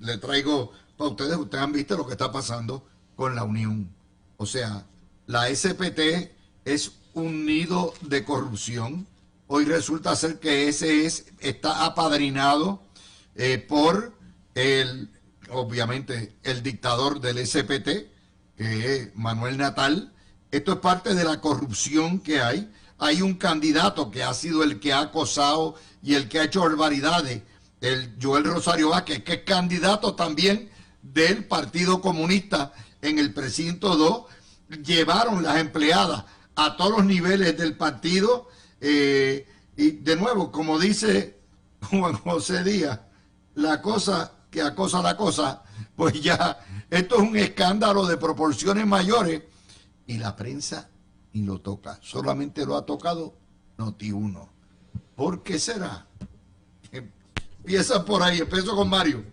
le traigo para ustedes. Ustedes han visto lo que está pasando con la Unión. O sea, la SPT es un nido de corrupción. Hoy resulta ser que está apadrinado por obviamente, el dictador del SPT, que es Manuel Natal. Esto es parte de la corrupción que hay. Hay un candidato que ha sido el que ha acosado y el que ha hecho barbaridades, el Joel Rosario Vázquez, que es candidato también del Partido Comunista en el precinto 2. Llevaron las empleadas a todos los niveles del partido y de nuevo, como dice Juan José Díaz, la cosa que acosa la cosa, pues ya, esto es un escándalo de proporciones mayores y la prensa ni lo toca, solamente lo ha tocado Noti1. ¿Por qué será? Empieza por ahí, empiezo con Mario.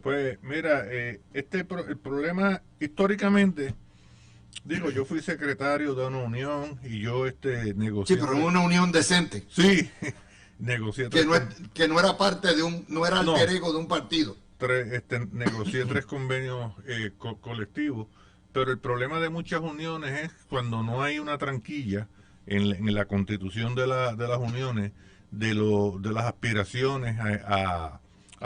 Pues mira, el problema históricamente, digo, yo fui secretario de una unión y yo negocié. Sí, pero una unión decente. Sí, negocié Que no era parte de no era alter ego de un partido. negocié 3 convenios colectivos, pero el problema de muchas uniones es cuando no hay una tranquilla en la constitución de las uniones de las aspiraciones a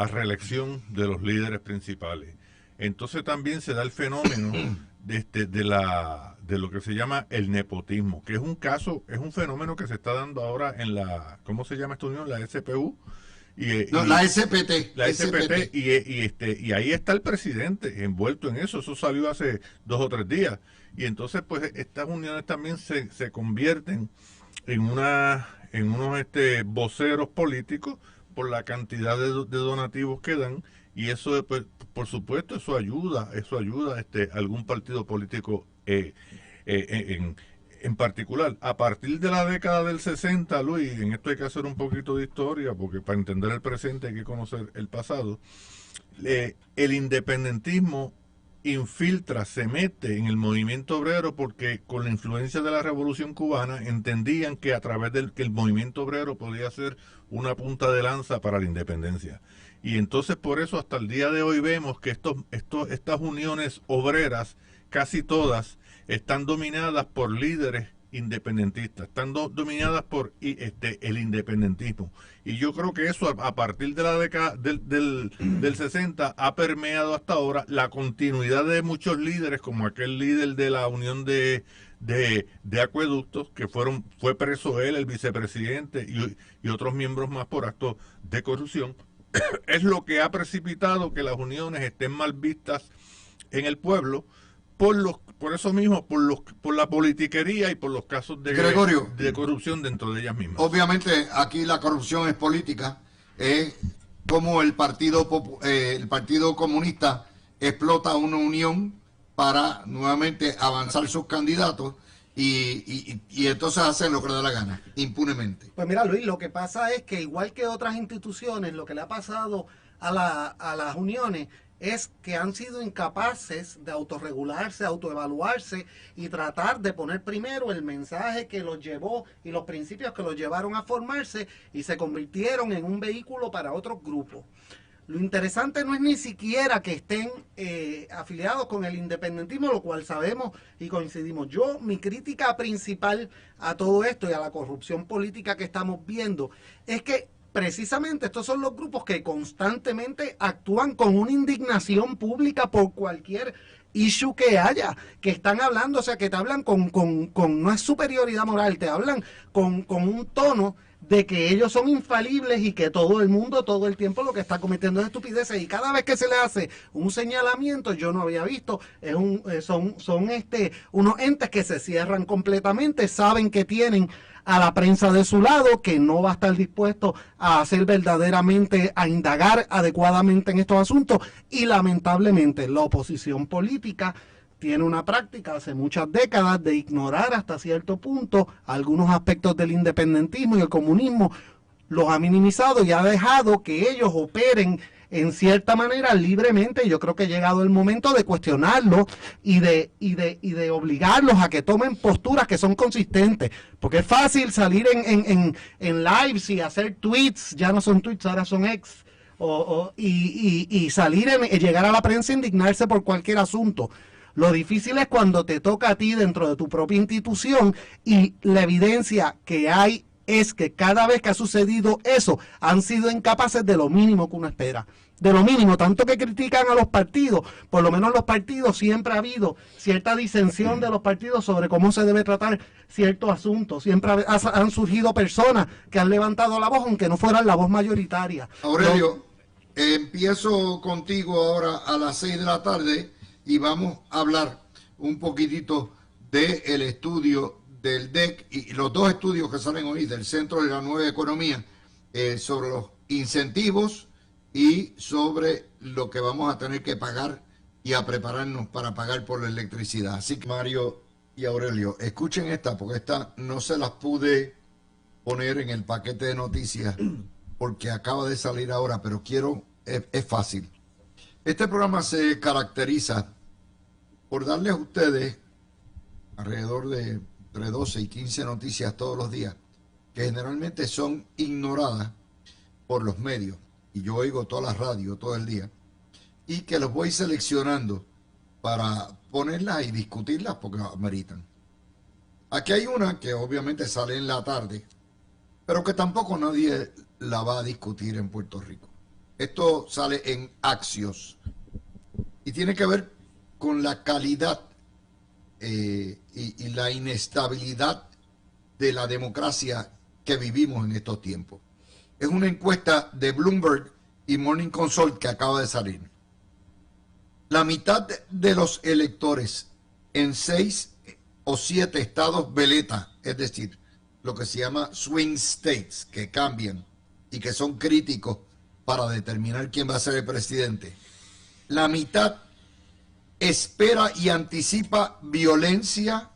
reelección de los líderes principales. Entonces también se da el fenómeno de lo que se llama el nepotismo, que es un fenómeno que se está dando ahora en ¿cómo se llama esta unión? La SPU. La SPT. La SPT, y ahí está el presidente envuelto en eso. Eso salió hace 2 o 3 días. Y entonces, pues, estas uniones también se convierten en unos voceros políticos por la cantidad de donativos que dan. Y eso, pues, por supuesto, eso ayuda a algún partido político en particular. A partir de la década del 60, Luis, en esto hay que hacer un poquito de historia, porque para entender el presente hay que conocer el pasado. El independentismo se mete en el movimiento obrero porque con la influencia de la Revolución Cubana entendían que a través que el movimiento obrero podía ser una punta de lanza para la independencia. Y entonces por eso hasta el día de hoy vemos que estas uniones obreras, casi todas, están dominadas por líderes independentistas, están dominadas por el independentismo. Y yo creo que eso a partir de la década del 60 ha permeado hasta ahora la continuidad de muchos líderes, como aquel líder de la Unión de Acueductos, que fue preso él, el vicepresidente, y otros miembros más por actos de corrupción. Es lo que ha precipitado que las uniones estén mal vistas en el pueblo, por eso mismo, por la politiquería y por los casos de corrupción dentro de ellas mismas. Obviamente aquí la corrupción es política, es como el Partido Comunista explota una unión para nuevamente avanzar sus candidatos y entonces hacen lo que les da la gana, impunemente. Pues mira, Luis, lo que pasa es que igual que otras instituciones, lo que le ha pasado a las uniones es que han sido incapaces de autorregularse, autoevaluarse y tratar de poner primero el mensaje que los llevó y los principios que los llevaron a formarse y se convirtieron en un vehículo para otros grupos. Lo interesante no es ni siquiera que estén afiliados con el independentismo, lo cual sabemos y coincidimos. Mi crítica principal a todo esto y a la corrupción política que estamos viendo es que precisamente estos son los grupos que constantemente actúan con una indignación pública por cualquier issue que haya, que están hablando, o sea, que te hablan no es superioridad moral, te hablan con un tono de que ellos son infalibles y que todo el mundo todo el tiempo lo que está cometiendo es estupideces, y cada vez que se le hace un señalamiento, yo no había visto, son unos entes que se cierran completamente, saben que tienen a la prensa de su lado, que no va a estar dispuesto a hacer verdaderamente, a indagar adecuadamente en estos asuntos, y lamentablemente la oposición política tiene una práctica hace muchas décadas de ignorar hasta cierto punto algunos aspectos del independentismo y el comunismo, los ha minimizado y ha dejado que ellos operen en cierta manera libremente. Yo creo que ha llegado el momento de cuestionarlos y de obligarlos a que tomen posturas que son consistentes, porque es fácil salir en lives y hacer tweets, ya no son tweets, ahora son ex, y salir llegar a la prensa e indignarse por cualquier asunto. Lo difícil es cuando te toca a ti dentro de tu propia institución, y la evidencia que hay es que cada vez que ha sucedido eso, han sido incapaces de lo mínimo que uno espera. De lo mínimo, tanto que critican a los partidos, por lo menos los partidos, siempre ha habido cierta disensión de los partidos sobre cómo se debe tratar ciertos asuntos. Siempre han surgido personas que han levantado la voz, aunque no fueran la voz mayoritaria. Aurelio, empiezo contigo ahora a las 6 de la tarde y vamos a hablar un poquitito del estudio del DEC y los dos estudios que salen hoy del Centro de la Nueva Economía sobre los incentivos y sobre lo que vamos a tener que pagar y a prepararnos para pagar por la electricidad. Así que Mario y Aurelio, escuchen esta, porque esta no se las pude poner en el paquete de noticias porque acaba de salir ahora, pero es fácil. Este programa se caracteriza por darles a ustedes alrededor de entre 12 y 15 noticias todos los días, que generalmente son ignoradas por los medios, y yo oigo todas las radios todo el día, y que los voy seleccionando para ponerlas y discutirlas porque ameritan. Aquí hay una que obviamente sale en la tarde, pero que tampoco nadie la va a discutir en Puerto Rico. Esto sale en Axios y tiene que ver con la calidad y la inestabilidad de la democracia que vivimos en estos tiempos. Es una encuesta de Bloomberg y Morning Consult que acaba de salir. La mitad de los electores en 6 o 7 estados veleta, es decir, lo que se llama swing states, que cambian y que son críticos para determinar quién va a ser el presidente, la mitad espera y anticipa violencia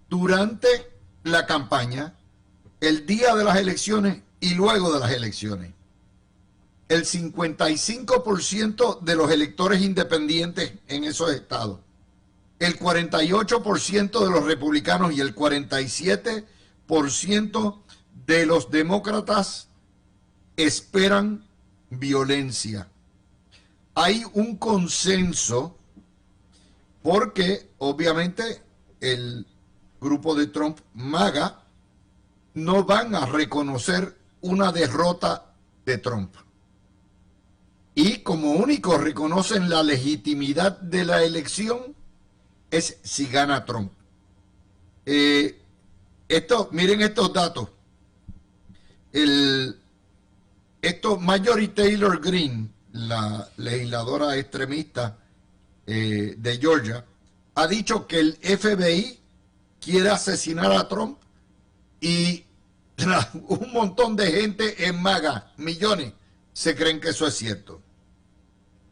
durante la campaña, el día de las elecciones y luego de las elecciones. El 55% de los electores independientes en esos estados, el 48% de los republicanos y el 47% de los demócratas esperan violencia. Hay un consenso porque obviamente el grupo de Trump, MAGA, no van a reconocer una derrota de Trump. Y como único reconocen la legitimidad de la elección es si gana Trump. Miren estos datos. Marjorie Taylor Greene, la legisladora extremista de Georgia, ha dicho que el FBI quiere asesinar a Trump y un montón de gente en MAGA, millones, se creen que eso es cierto.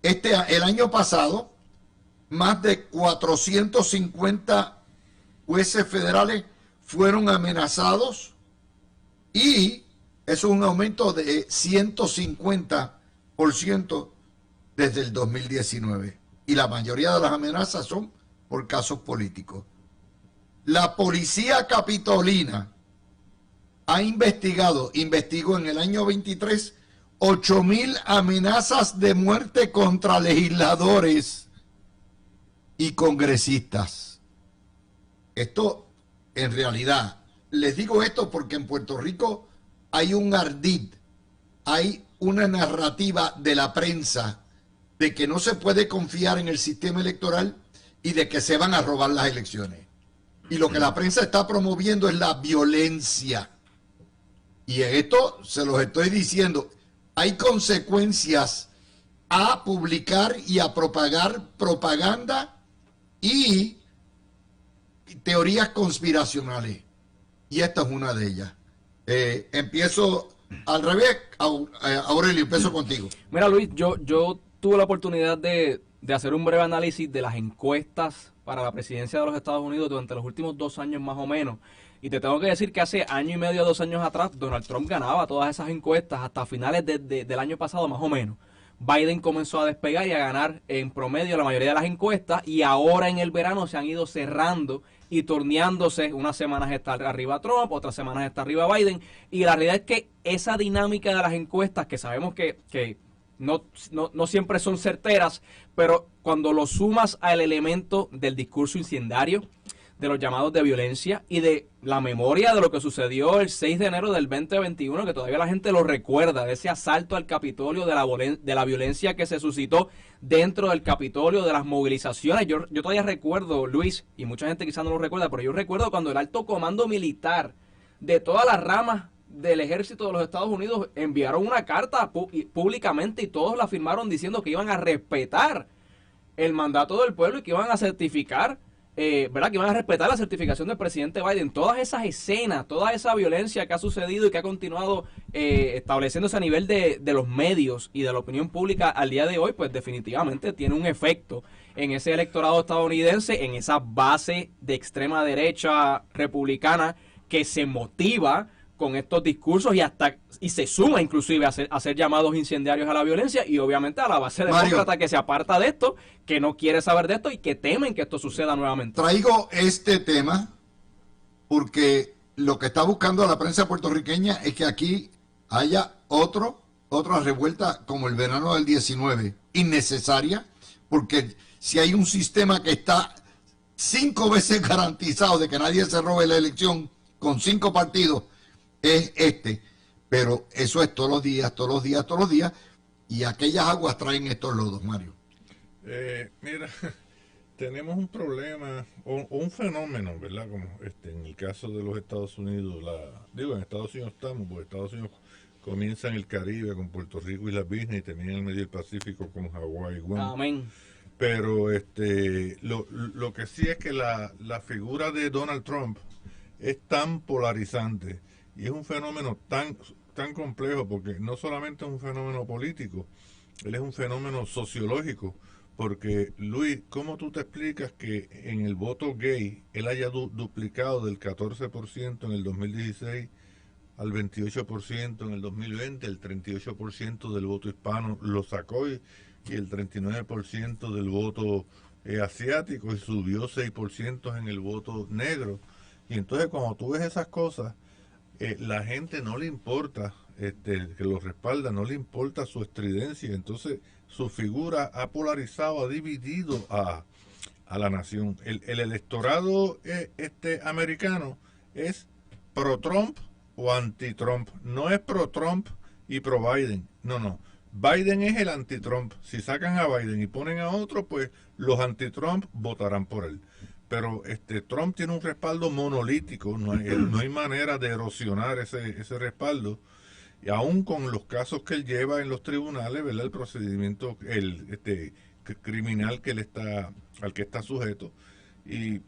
El año pasado, más de 450 jueces federales fueron amenazados y eso es un aumento de 150% desde el 2019. Y la mayoría de las amenazas son por casos políticos. La policía capitolina investigó en el año 23 8,000 amenazas de muerte contra legisladores y congresistas. Esto, en realidad, les digo esto porque en Puerto Rico hay un ardid, hay una narrativa de la prensa de que no se puede confiar en el sistema electoral y de que se van a robar las elecciones. Y lo que la prensa está promoviendo es la violencia. Y en esto se los estoy diciendo, hay consecuencias a publicar y a propagar propaganda y teorías conspiracionales. Y esta es una de ellas. Empiezo al revés. Aurelio, empiezo contigo. Mira, Luis, yo tuve la oportunidad de hacer un breve análisis de las encuestas para la presidencia de los Estados Unidos durante los últimos 2 años más o menos. Y te tengo que decir que hace 1 año y medio, 2 años atrás, Donald Trump ganaba todas esas encuestas hasta finales del año pasado más o menos. Biden comenzó a despegar y a ganar en promedio la mayoría de las encuestas, y ahora en el verano se han ido cerrando y torneándose. Unas semanas está arriba Trump, otras semanas está arriba Biden, y la realidad es que esa dinámica de las encuestas, que sabemos que no siempre son certeras, pero cuando lo sumas al elemento del discurso incendiario, de los llamados de violencia y de la memoria de lo que sucedió el 6 de enero del 2021, que todavía la gente lo recuerda, de ese asalto al Capitolio, de la violencia que se suscitó dentro del Capitolio, de las movilizaciones. Yo todavía recuerdo, Luis, y mucha gente quizás no lo recuerda, pero yo recuerdo cuando el alto comando militar de todas las ramas del ejército de los Estados Unidos enviaron una carta públicamente, y todos la firmaron diciendo que iban a respetar el mandato del pueblo y que iban a certificar, ¿verdad? Que iban a respetar la certificación del presidente Biden. Todas esas escenas, toda esa violencia que ha sucedido y que ha continuado estableciéndose a nivel de los medios y de la opinión pública al día de hoy, pues definitivamente tiene un efecto en ese electorado estadounidense, en esa base de extrema derecha republicana que se motiva con estos discursos y se suma inclusive a hacer llamados incendiarios a la violencia, y obviamente a la base demócrata que se aparta de esto, que no quiere saber de esto y que temen que esto suceda nuevamente. Traigo este tema porque lo que está buscando la prensa puertorriqueña es que aquí haya otra revuelta como el verano del 19, innecesaria, porque si hay un sistema que está 5 veces garantizado de que nadie se robe la elección con 5 partidos, es este. Pero eso es todos los días, y aquellas aguas traen estos lodos, Mario. Mira, tenemos un problema o un fenómeno, ¿verdad? Como en el caso de los Estados Unidos, en Estados Unidos estamos, porque Estados Unidos comienza en el Caribe con Puerto Rico y las Vírgenes, y termina en el medio del Pacífico con Hawái y Guam. Amén. Pero lo que sí es que la figura de Donald Trump es tan polarizante, y es un fenómeno tan complejo, porque no solamente es un fenómeno político, él es un fenómeno sociológico. Porque, Luis, ¿cómo tú te explicas que en el voto gay él haya duplicado del 14% en el 2016 al 28% en el 2020? El 38% del voto hispano lo sacó, y el 39% del voto asiático, y subió 6% en el voto negro. Y entonces cuando tú ves esas cosas, la gente no le importa, que lo respalda, no le importa su estridencia. Entonces su figura ha polarizado, ha dividido a la nación. El electorado americano es pro-Trump o anti-Trump. No es pro-Trump y pro-Biden. No. Biden es el anti-Trump. Si sacan a Biden y ponen a otro, pues los anti-Trump votarán por él. Pero Trump tiene un respaldo monolítico, no hay manera de erosionar ese respaldo. Y aún con los casos que él lleva en los tribunales, ¿verdad? El procedimiento criminal al que está sujeto, y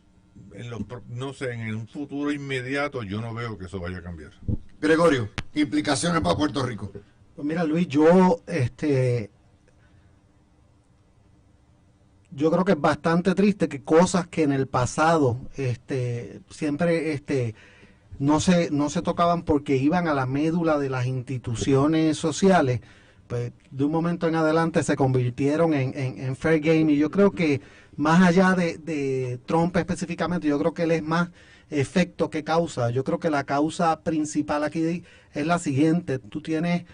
en un futuro inmediato yo no veo que eso vaya a cambiar. Gregorio, implicaciones para Puerto Rico. Pues mira, Luis, yo creo que es bastante triste que cosas que en el pasado siempre no se tocaban porque iban a la médula de las instituciones sociales, pues de un momento en adelante se convirtieron en fair game. Y yo creo que más allá de Trump específicamente, yo creo que él es más efecto que causa. Yo creo que la causa principal aquí es la siguiente: tú tienes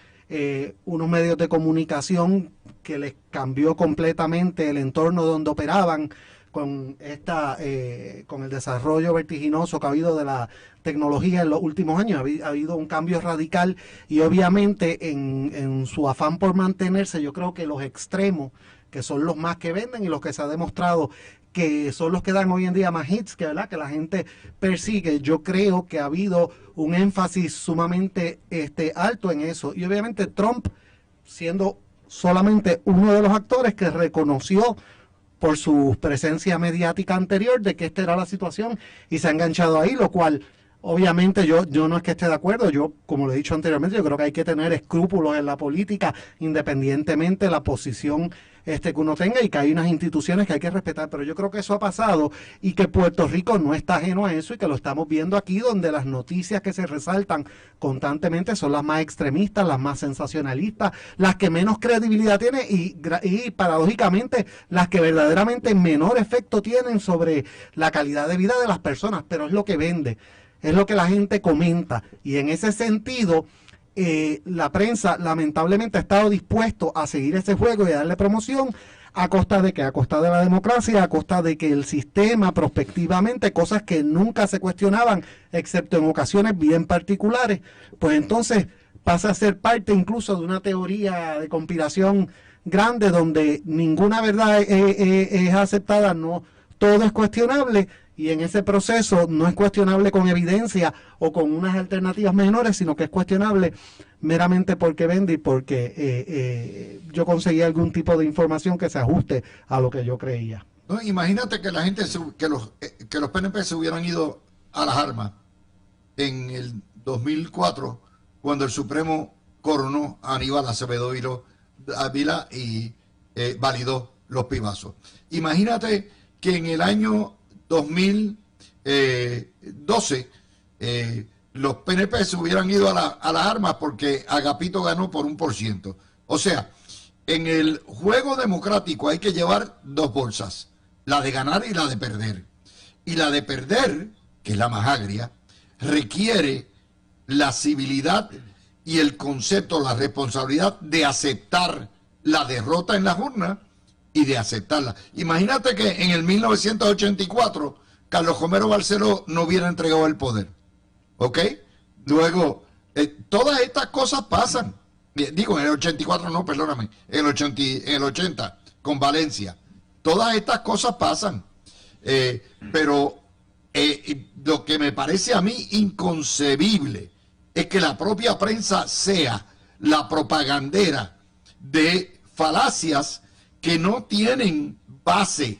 unos medios de comunicación que les cambió completamente el entorno donde operaban con el desarrollo vertiginoso que ha habido de la tecnología en los últimos años. Ha habido un cambio radical, y obviamente en su afán por mantenerse, yo creo que los extremos, que son los más que venden y los que se ha demostrado que son los que dan hoy en día más hits, que, ¿verdad?, que la gente persigue. Yo creo que ha habido un énfasis sumamente alto en eso. Y obviamente Trump, siendo solamente uno de los actores que reconoció por su presencia mediática anterior de que esta era la situación y se ha enganchado ahí, lo cual obviamente yo no es que esté de acuerdo. Yo, como lo he dicho anteriormente, yo creo que hay que tener escrúpulos en la política independientemente de la posición que uno tenga, y que hay unas instituciones que hay que respetar, pero yo creo que eso ha pasado y que Puerto Rico no está ajeno a eso, y que lo estamos viendo aquí, donde las noticias que se resaltan constantemente son las más extremistas, las más sensacionalistas, las que menos credibilidad tienen y paradójicamente las que verdaderamente menor efecto tienen sobre la calidad de vida de las personas, pero es lo que vende, es lo que la gente comenta, y en ese sentido la prensa lamentablemente ha estado dispuesto a seguir ese juego y a darle promoción a costa de que, a costa de la democracia, a costa de que el sistema prospectivamente, cosas que nunca se cuestionaban, excepto en ocasiones bien particulares, pues entonces pasa a ser parte incluso de una teoría de conspiración grande donde ninguna verdad es aceptada, no, todo es cuestionable. Y en ese proceso no es cuestionable con evidencia o con unas alternativas menores, sino que es cuestionable meramente porque vende y porque yo conseguí algún tipo de información que se ajuste a lo que yo creía. No, imagínate que la gente, que los PNP se hubieran ido a las armas en el 2004, cuando el Supremo coronó a Aníbal Acevedo Ávila y validó los pibazos. Imagínate que en el año 2012 los PNP se hubieran ido a las armas porque Agapito ganó por 1%. O sea, en el juego democrático hay que llevar dos bolsas, la de ganar y la de perder. Y la de perder, que es la más agria, requiere la civilidad y el concepto, la responsabilidad de aceptar la derrota en las urnas y de aceptarla. Imagínate que en el 1984 Carlos Romero Barceló no hubiera entregado el poder, ¿ok? Luego, todas estas cosas pasan. Digo, en el 84 no, perdóname, en el 80 con Valencia. Todas estas cosas pasan. Pero lo que me parece a mí inconcebible es que la propia prensa sea la propagandera de falacias que no tienen base.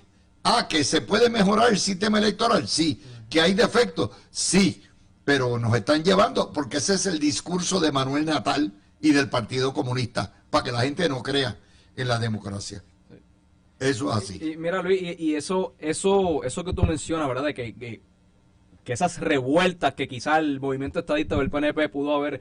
Que se puede mejorar el sistema electoral, sí. Que hay defectos, sí. Pero nos están llevando, porque ese es el discurso de Manuel Natal y del Partido Comunista, para que la gente no crea en la democracia. Eso es así. Y mira, Luis, y eso que tú mencionas, ¿verdad? De que esas revueltas que quizás el movimiento estadista del PNP pudo haber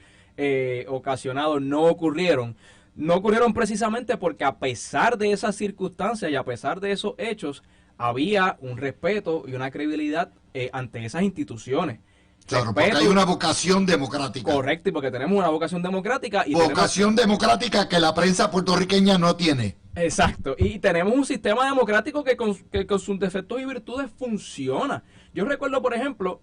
ocasionado no ocurrieron. No ocurrieron precisamente porque, a pesar de esas circunstancias y a pesar de esos hechos, había un respeto y una credibilidad ante esas instituciones. Claro, Respeto, porque hay una vocación democrática. Correcto, y porque tenemos una vocación democrática. Y vocación democrática que la prensa puertorriqueña no tiene. Exacto, y tenemos un sistema democrático que con sus defectos y virtudes funciona. Yo recuerdo, por ejemplo,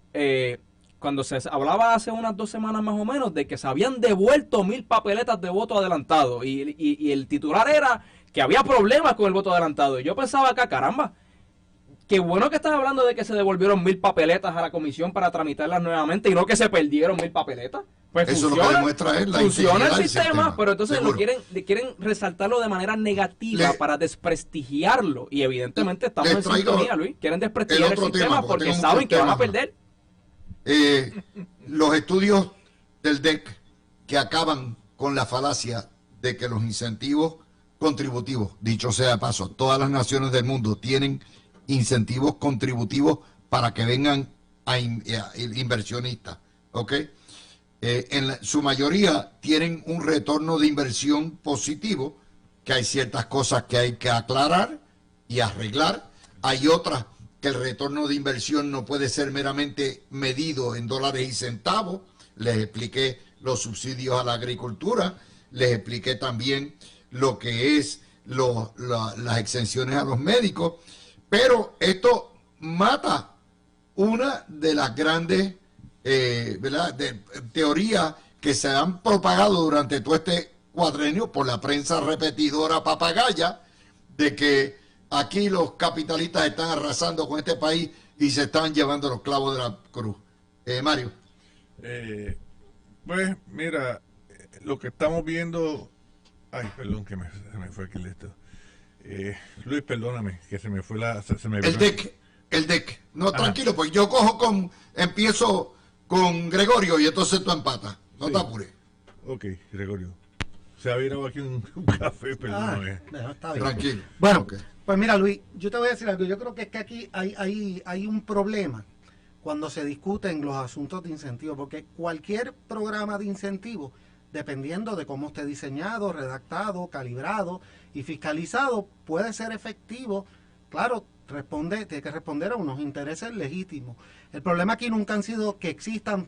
cuando se hablaba hace unas 2 semanas más o menos de que se habían devuelto 1000 papeletas de voto adelantado, y el titular era que había problemas con el voto adelantado. Y yo pensaba acá, caramba, qué bueno que estás hablando de que se devolvieron 1000 papeletas a la comisión para tramitarlas nuevamente y no que se perdieron 1000 papeletas. Pues eso funciona, lo que demuestra es la funciona el integridad del sistema, pero entonces seguro. quieren resaltarlo de manera negativa para desprestigiarlo. Y evidentemente estamos en sintonía, Luis. Quieren desprestigiar el sistema porque saben que van a perder. Los estudios del DEC que acaban con la falacia de que los incentivos contributivos, dicho sea de paso, todas las naciones del mundo tienen incentivos contributivos para que vengan a inversionistas, ¿ok? Su mayoría tienen un retorno de inversión positivo, que hay ciertas cosas que hay que aclarar y arreglar, hay otras que el retorno de inversión no puede ser meramente medido en dólares y centavos. Les expliqué los subsidios a la agricultura, les expliqué también lo que es las exenciones a los médicos, pero esto mata una de las grandes teorías que se han propagado durante todo este cuadrenio por la prensa repetidora papagaya, de que aquí los capitalistas están arrasando con este país y se están llevando los clavos de la cruz. Mario. Pues mira, lo que estamos viendo... Ay, perdón, que se me fue aquí esto. Luis, perdóname, que se me fue se me El deck. No, tranquilo, pues yo empiezo con Gregorio y entonces tú empatas. No te apures. Ok, Gregorio. Se ha virado aquí un café, perdóname. Está bien. Tranquilo. Bueno, Ok. pues mira, Luis, yo te voy a decir algo. Yo creo que es que aquí hay un problema cuando se discuten los asuntos de incentivos, porque cualquier programa de incentivos, dependiendo de cómo esté diseñado, redactado, calibrado y fiscalizado, puede ser efectivo. Claro, tiene que responder a unos intereses legítimos. El problema aquí nunca han sido que existan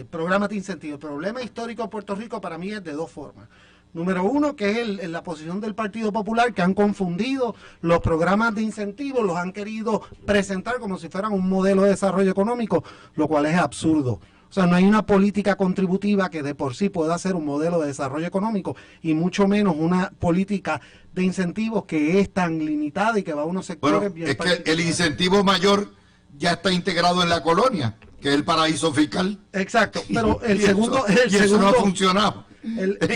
programas de incentivos. El problema histórico de Puerto Rico para mí es de dos formas. Número uno, que es la posición del Partido Popular, que han confundido los programas de incentivos, los han querido presentar como si fueran un modelo de desarrollo económico, lo cual es absurdo. O sea, no hay una política contributiva que de por sí pueda ser un modelo de desarrollo económico y mucho menos una política de incentivos que es tan limitada y que va a unos sectores Bueno, bien es que el particulares. incentivo mayor ya está integrado en la colonia, que es el paraíso fiscal. Exacto, pero el Y segundo... eso no ha funcionado.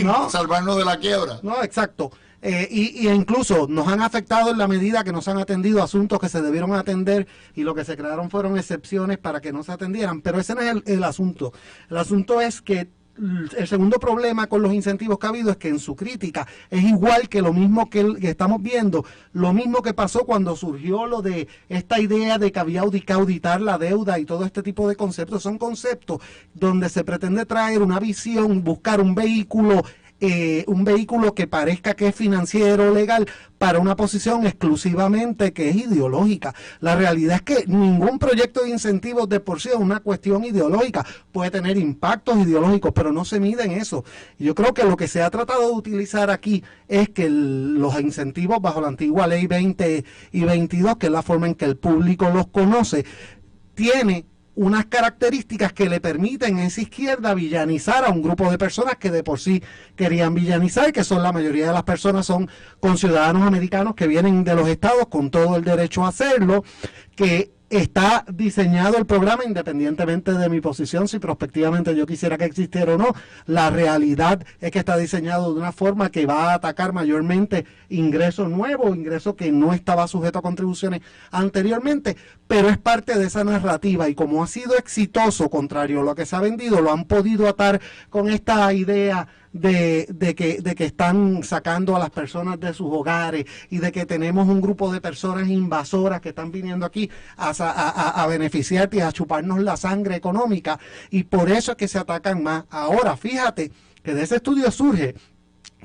No, Salvarnos de la quiebra. no, exacto. Y incluso nos han afectado en la medida que nos han atendido asuntos que se debieron atender y lo que se crearon fueron excepciones para que no se atendieran. Pero ese no es el asunto. El asunto es que el segundo problema con los incentivos que ha habido es que en su crítica es igual que lo mismo que estamos viendo, lo mismo que pasó cuando surgió lo de esta idea de que había que auditar la deuda y todo este tipo de conceptos. Son conceptos donde se pretende traer una visión, buscar un vehículo que parezca que es financiero, legal, para una posición exclusivamente que es ideológica. La realidad es que ningún proyecto de incentivos de por sí es una cuestión ideológica. Puede tener impactos ideológicos, pero no se mide en eso. Yo creo que lo que se ha tratado de utilizar aquí es que los incentivos bajo la antigua ley 20 y 22, que es la forma en que el público los conoce, tiene unas características que le permiten a esa izquierda villanizar a un grupo de personas que de por sí querían villanizar, que son la mayoría de las personas son conciudadanos americanos que vienen de los estados con todo el derecho a hacerlo, que está diseñado el programa independientemente de mi posición, si prospectivamente yo quisiera que existiera o no. La realidad es que está diseñado de una forma que va a atacar mayormente ingresos nuevos, ingresos que no estaba sujeto a contribuciones anteriormente, pero es parte de esa narrativa y como ha sido exitoso, contrario a lo que se ha vendido, lo han podido atar con esta idea de que están sacando a las personas de sus hogares y de que tenemos un grupo de personas invasoras que están viniendo aquí a beneficiarte y a chuparnos la sangre económica, y por eso es que se atacan más. Ahora, fíjate que de ese estudio surge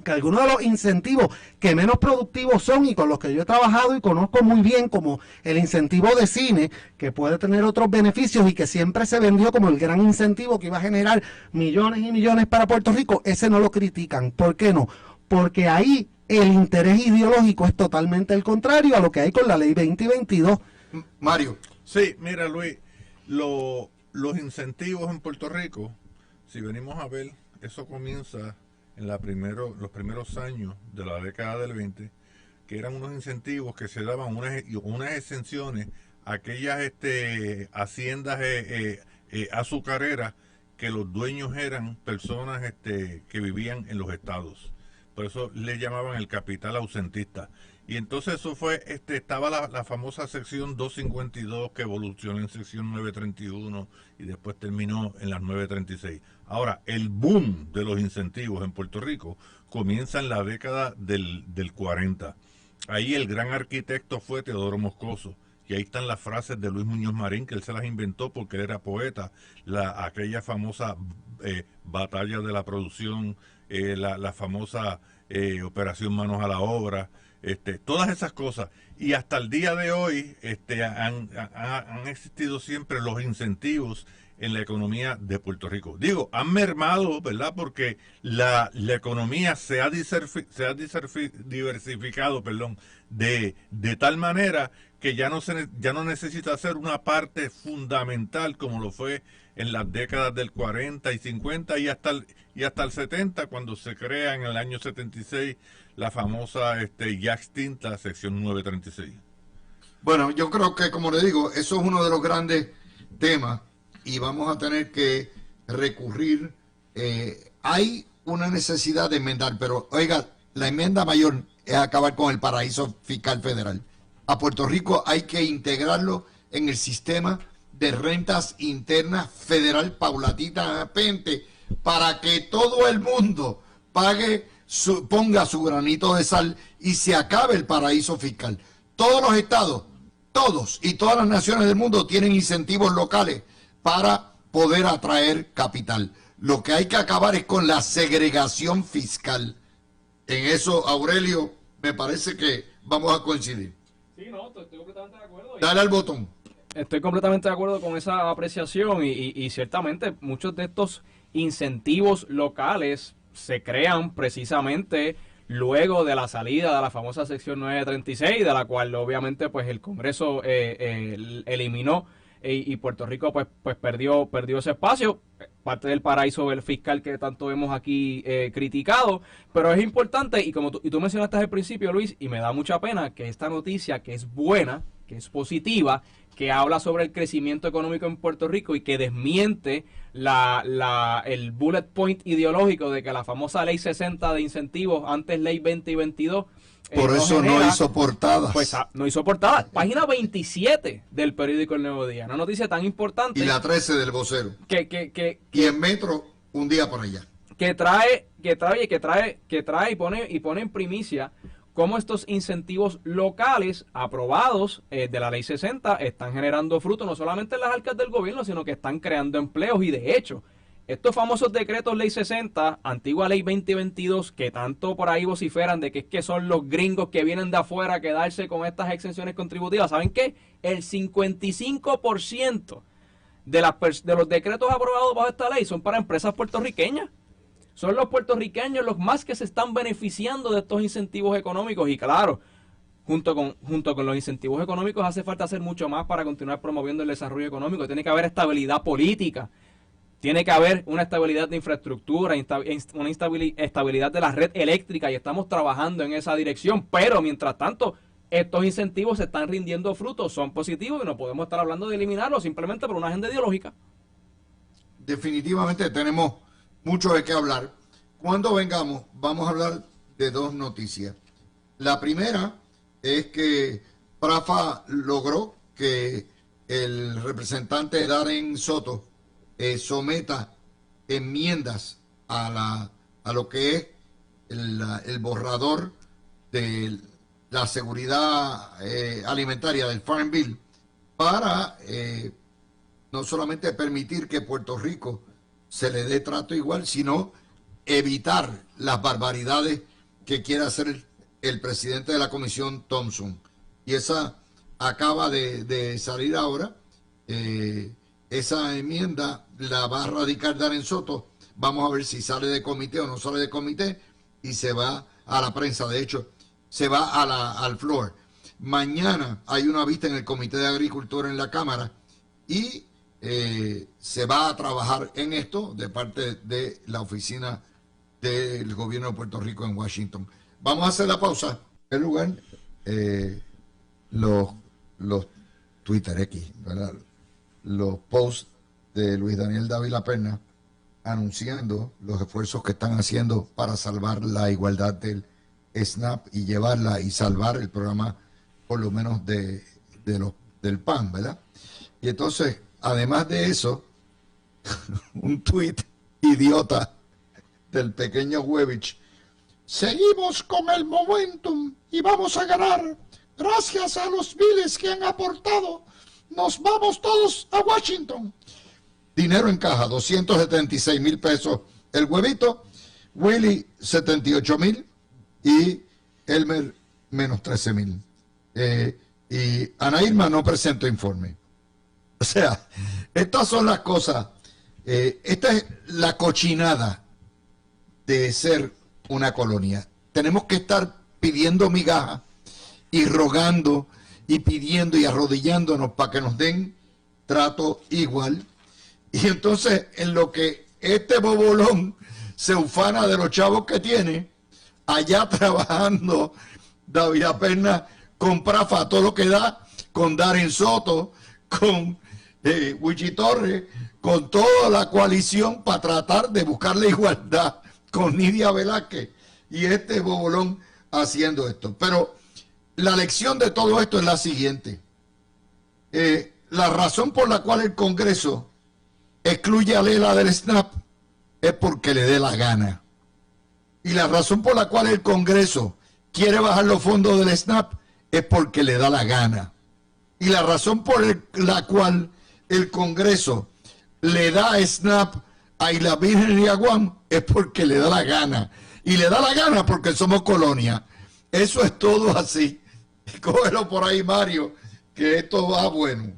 que algunos de los incentivos que menos productivos son y con los que yo he trabajado y conozco muy bien, como el incentivo de cine, que puede tener otros beneficios y que siempre se vendió como el gran incentivo que iba a generar millones y millones para Puerto Rico, ese no lo critican. ¿Por qué no? Porque ahí el interés ideológico es totalmente el contrario a lo que hay con la ley 20 y 22. Mario. Sí, mira Luis, los incentivos en Puerto Rico, si venimos a ver, eso comienza en los primeros años de la década del 20, que eran unos incentivos que se daban unas exenciones a aquellas haciendas azucareras que los dueños eran personas que vivían en los estados. Por eso le llamaban el capital ausentista. Y entonces eso fue, estaba la famosa sección 252 que evolucionó en sección 931 y después terminó en las 936. Ahora, el boom de los incentivos en Puerto Rico comienza en la década del 40. Ahí el gran arquitecto fue Teodoro Moscoso. Y ahí están las frases de Luis Muñoz Marín, que él se las inventó porque él era poeta. Aquella famosa batalla de la producción, la famosa operación Manos a la Obra, todas esas cosas. Y hasta el día de hoy han existido siempre los incentivos en la economía de Puerto Rico. Digo, han mermado, ¿verdad? Porque la economía se ha diversificado, de tal manera que ya no necesita ser una parte fundamental como lo fue en las décadas del 40 y 50 y hasta el 70, cuando se crea en el año 76 la famosa ya extinta sección 936. Bueno, yo creo que, como le digo, eso es uno de los grandes temas y vamos a tener que recurrir. Hay una necesidad de enmendar, pero oiga, la enmienda mayor es acabar con el paraíso fiscal federal. A Puerto Rico hay que integrarlo en el sistema de rentas internas federal paulatinamente para que todo el mundo ponga su granito de sal y se acabe el paraíso fiscal. Todos los estados, todos y todas las naciones del mundo tienen incentivos locales para poder atraer capital. Lo que hay que acabar es con la segregación fiscal. En eso, Aurelio, me parece que vamos a coincidir. Sí, no, estoy completamente de acuerdo. Dale al botón. Estoy completamente de acuerdo con esa apreciación y ciertamente muchos de estos incentivos locales se crean precisamente luego de la salida de la famosa sección 936, de la cual obviamente pues el Congreso eliminó y Puerto Rico pues perdió ese espacio, parte del paraíso fiscal que tanto hemos aquí criticado, pero es importante y como tú mencionaste al principio, Luis, y me da mucha pena que esta noticia que es buena, que es positiva, que habla sobre el crecimiento económico en Puerto Rico y que desmiente el bullet point ideológico de que la famosa ley 60 de incentivos, antes ley 20 y 22, por eso no hizo portadas. Pues no hizo portadas. Página 27 del periódico El Nuevo Día. Una noticia tan importante. Y la 13 del vocero. Y en Metro, un día por allá. Que trae y pone en primicia cómo estos incentivos locales aprobados de la ley 60 están generando fruto no solamente en las arcas del gobierno, sino que están creando empleos y de hecho, estos famosos decretos ley 60, antigua ley 2022, que tanto por ahí vociferan de que es que son los gringos que vienen de afuera a quedarse con estas exenciones contributivas, ¿saben qué? El 55% de los decretos aprobados bajo esta ley son para empresas puertorriqueñas. Son los puertorriqueños los más que se están beneficiando de estos incentivos económicos y claro, junto con los incentivos económicos hace falta hacer mucho más para continuar promoviendo el desarrollo económico. Tiene que haber estabilidad política, tiene que haber una estabilidad de infraestructura, una estabilidad de la red eléctrica y estamos trabajando en esa dirección, pero mientras tanto estos incentivos se están rindiendo frutos, son positivos y no podemos estar hablando de eliminarlos simplemente por una agenda ideológica. Definitivamente tenemos mucho de qué hablar. Cuando vengamos, vamos a hablar de dos noticias. La primera es que Prafa logró que el representante Darren Soto someta enmiendas a lo que es el borrador de la seguridad alimentaria del Farm Bill para no solamente permitir que Puerto Rico se le dé trato igual, sino evitar las barbaridades que quiere hacer el presidente de la comisión, Thompson. Y esa acaba de salir ahora. Esa enmienda la va a radicar Darren Soto. Vamos a ver si sale de comité o no sale de comité y se va a la prensa. De hecho, se va al floor. Mañana hay una vista en el Comité de Agricultura en la Cámara y se va a trabajar en esto de parte de la oficina del gobierno de Puerto Rico en Washington. Vamos a hacer la pausa. En lugar, los Twitter X, ¿verdad? Los posts de Luis Daniel Dávila Perna anunciando los esfuerzos que están haciendo para salvar la igualdad del SNAP y llevarla y salvar el programa por lo menos del PAN, ¿verdad? Y entonces, además de eso, un tuit idiota del pequeño Webich. Seguimos con el momentum y vamos a ganar. Gracias a los miles que han aportado, nos vamos todos a Washington. Dinero en caja, 276,000 pesos. El huevito, Willy, 78,000 y Elmer, menos 13,000. Y Ana Irma no presentó informe. O sea, estas son las cosas. Esta es la cochinada de ser una colonia. Tenemos que estar pidiendo migajas y rogando y pidiendo y arrodillándonos para que nos den trato igual. Y entonces, en lo que este bobolón se ufana de los chavos que tiene, allá trabajando, David Aperna con Prafa todo lo que da, con Darren Soto, con Wichi Torres, con toda la coalición para tratar de buscar la igualdad con Nidia Velázquez y este bobolón haciendo esto. Pero la lección de todo esto es la siguiente. La razón por la cual el Congreso excluye a Lela del SNAP es porque le dé la gana. Y la razón por la cual el Congreso quiere bajar los fondos del SNAP es porque le da la gana. Y la razón por la cual el Congreso le da SNAP a Isla Virgen y a Guam es porque le da la gana. Y le da la gana porque somos colonia. Eso es todo así. Cógelo por ahí, Mario, que esto va bueno.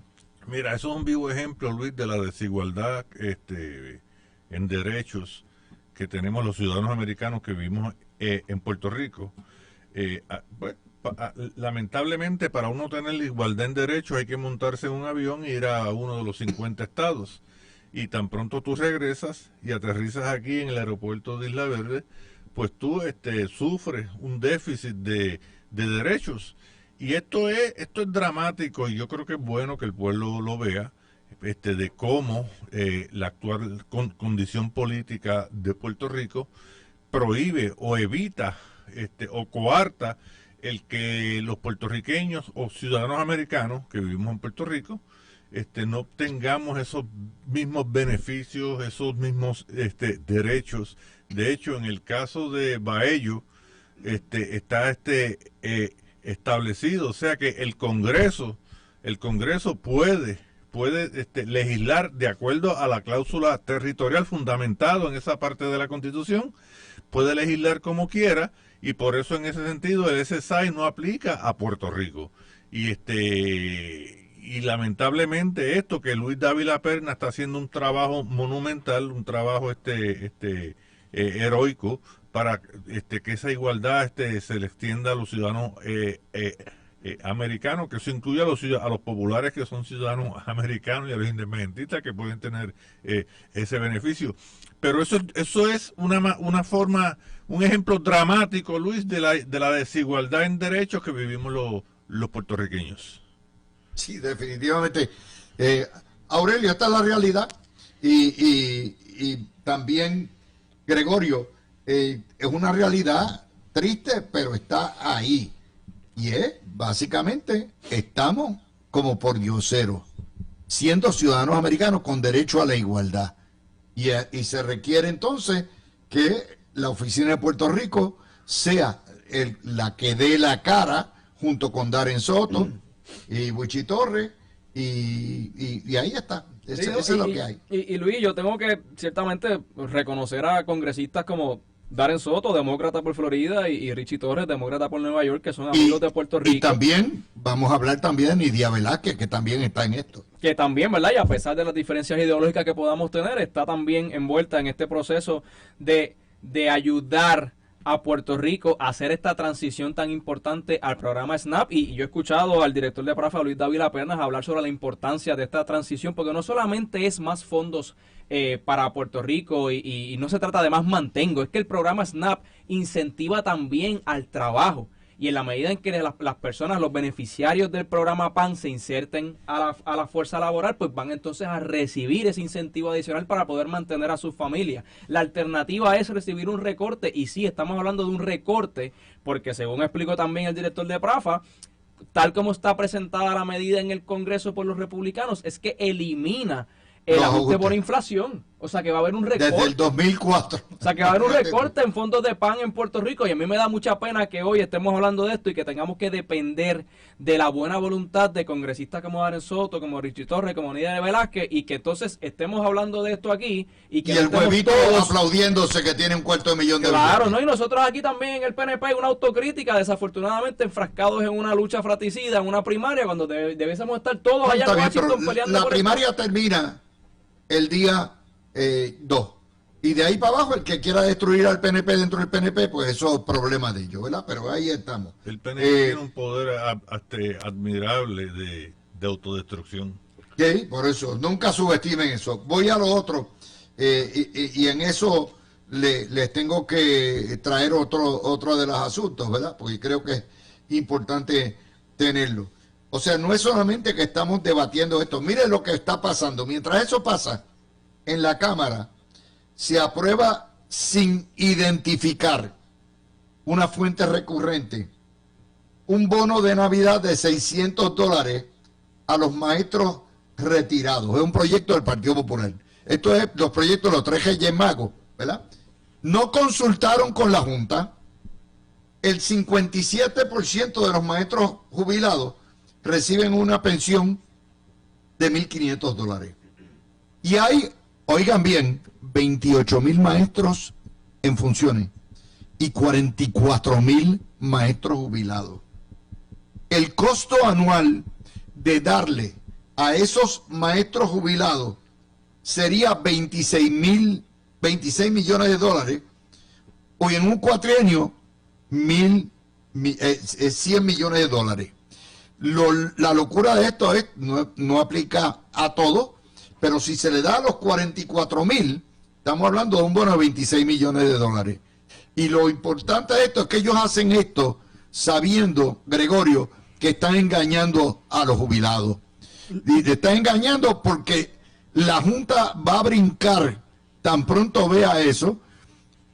Mira, eso es un vivo ejemplo, Luis, de la desigualdad en derechos que tenemos los ciudadanos americanos que vivimos en Puerto Rico. Lamentablemente, para uno tener la igualdad en derechos hay que montarse en un avión e ir a uno de los 50 estados. Y tan pronto tú regresas y aterrizas aquí en el aeropuerto de Isla Verde, pues tú sufres un déficit de derechos. Y esto es dramático, y yo creo que es bueno que el pueblo lo vea, de cómo la actual condición política de Puerto Rico prohíbe o evita o coarta el que los puertorriqueños o ciudadanos americanos que vivimos en Puerto Rico no obtengamos esos mismos beneficios, esos mismos derechos. De hecho, en el caso de Baello, está establecido, o sea que el Congreso puede legislar de acuerdo a la cláusula territorial fundamentado en esa parte de la Constitución, puede legislar como quiera, y por eso en ese sentido el SSI no aplica a Puerto Rico. Y lamentablemente esto que Luis Dávila Perna está haciendo un trabajo monumental, un trabajo heroico para que esa igualdad se le extienda a los ciudadanos americanos, que eso incluye a los populares que son ciudadanos americanos y a los independentistas que pueden tener ese beneficio. Pero eso es una forma, un ejemplo dramático, Luis, de la desigualdad en derechos que vivimos los puertorriqueños. Sí, definitivamente. Aurelio, esta es la realidad. Y también, Gregorio, es una realidad triste, pero está ahí. Y es, básicamente, estamos como por dioseros, siendo ciudadanos americanos con derecho a la igualdad. Y se requiere entonces que la oficina de Puerto Rico sea la que dé la cara junto con Darren Soto y Wichi Torres, y ahí está. Eso es lo que hay. Y Luis, yo tengo que ciertamente reconocer a congresistas como Darren Soto, demócrata por Florida, y Richie Torres, demócrata por Nueva York, que son amigos de Puerto Rico. Y también vamos a hablar también de Nidia Velázquez, que también está en esto. Que también, ¿verdad? Y a pesar de las diferencias ideológicas que podamos tener, está también envuelta en este proceso de ayudar a Puerto Rico a hacer esta transición tan importante al programa SNAP. Y yo he escuchado al director de Prafa, Luis Dávila Pernas, hablar sobre la importancia de esta transición, porque no solamente es más fondos para Puerto Rico y no se trata de más mantengo, es que el programa SNAP incentiva también al trabajo. Y en la medida en que las personas, los beneficiarios del programa PAN se inserten a la fuerza laboral, pues van entonces a recibir ese incentivo adicional para poder mantener a sus familias. La alternativa es recibir un recorte, y sí, estamos hablando de un recorte, porque según explicó también el director de Prafa, tal como está presentada la medida en el Congreso por los republicanos, es que elimina el ajuste por inflación. O sea que va a haber un recorte. Desde el 2004. O sea que va a haber un recorte en fondos de PAN en Puerto Rico, y a mí me da mucha pena que hoy estemos hablando de esto y que tengamos que depender de la buena voluntad de congresistas como Darren Soto, como Richie Torres, como Nidia Velázquez, y que entonces estemos hablando de esto aquí y que el estemos huevito todos aplaudiéndose que tiene $250,000 de claro, dólares. ¿no? Y nosotros aquí también en el PNP una autocrítica, desafortunadamente enfrascados en una lucha fratricida, en una primaria, cuando debiésemos estar todos allá en Washington peleando la por primaria termina el día 2. Y de ahí para abajo, el que quiera destruir al PNP dentro del PNP, pues eso es problema de ellos, ¿verdad? Pero ahí estamos. El PNP tiene un poder admirable de autodestrucción. Sí, por eso, nunca subestimen eso. Voy a lo otro, y en eso les tengo que traer otro de los asuntos, ¿verdad? Porque creo que es importante tenerlo. O sea, no es solamente que estamos debatiendo esto. Mire lo que está pasando. Mientras eso pasa en la Cámara, se aprueba sin identificar una fuente recurrente un bono de Navidad de $600 a los maestros retirados. Es un proyecto del Partido Popular. Esto es los proyectos de los 3 Reyes Magos, ¿verdad? No consultaron con la Junta. El 57% de los maestros jubilados reciben una pensión de $1,500. Y hay, oigan bien, 28,000 maestros en funciones y 44,000 maestros jubilados. El costo anual de darle a esos maestros jubilados sería $26 millones, o en un cuatrienio 100 millones. La locura de esto es, no aplica a todo, pero si se le da a los 44,000, estamos hablando de un bono de $26 millones. Y lo importante de esto es que ellos hacen esto sabiendo, Gregorio, que están engañando a los jubilados. Y te están engañando porque la Junta va a brincar tan pronto vea eso,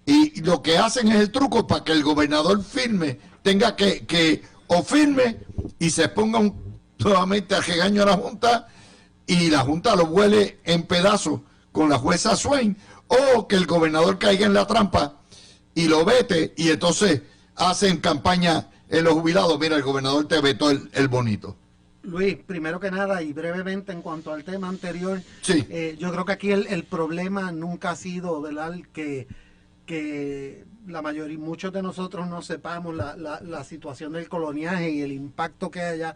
y lo que hacen es el truco para que el gobernador firme, tenga que o firme y se ponga nuevamente al regaño a la Junta, y la Junta lo vuele en pedazos con la jueza Swain, o que el gobernador caiga en la trampa y lo vete, y entonces hacen campaña en los jubilados. Mira, el gobernador te vetó el bonito. Luis, primero que nada y brevemente en cuanto al tema anterior, Sí. Yo creo que aquí el problema nunca ha sido, ¿verdad?, que la mayoría, muchos de nosotros no sepamos la situación del coloniaje y el impacto que haya.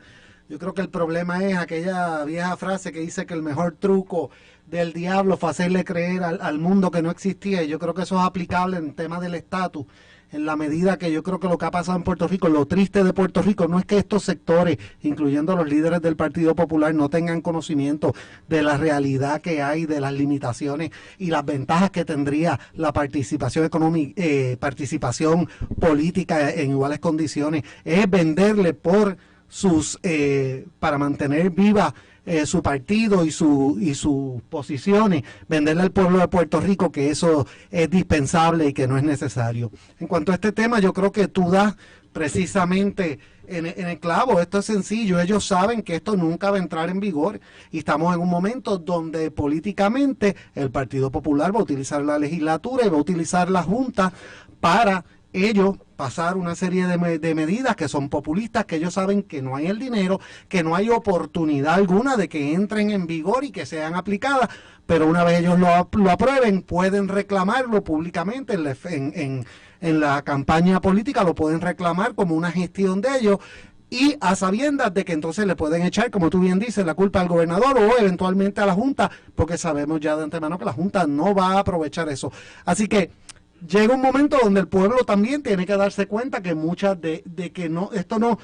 Yo creo que el problema es aquella vieja frase que dice que el mejor truco del diablo fue hacerle creer al mundo que no existía, y yo creo que eso es aplicable en tema del estatus, en la medida que yo creo que lo que ha pasado en Puerto Rico, lo triste de Puerto Rico, no es que estos sectores, incluyendo los líderes del Partido Popular, no tengan conocimiento de la realidad que hay, de las limitaciones y las ventajas que tendría la participación económica, participación política en iguales condiciones, es venderle por sus para mantener viva su partido y sus posiciones, venderle al pueblo de Puerto Rico que eso es dispensable y que no es necesario. En cuanto a este tema, yo creo que tú das precisamente en el clavo. Esto es sencillo, ellos saben que esto nunca va a entrar en vigor, y estamos en un momento donde políticamente el Partido Popular va a utilizar la legislatura y va a utilizar la Junta para ellos pasar una serie de medidas que son populistas, que ellos saben que no hay el dinero, que no hay oportunidad alguna de que entren en vigor y que sean aplicadas, pero una vez ellos lo aprueben, pueden reclamarlo públicamente en la campaña política, lo pueden reclamar como una gestión de ellos, y a sabiendas de que entonces le pueden echar, como tú bien dices, la culpa al gobernador o eventualmente a la Junta, porque sabemos ya de antemano que la Junta no va a aprovechar eso. Así que llega un momento donde el pueblo también tiene que darse cuenta que muchas de que no, esto no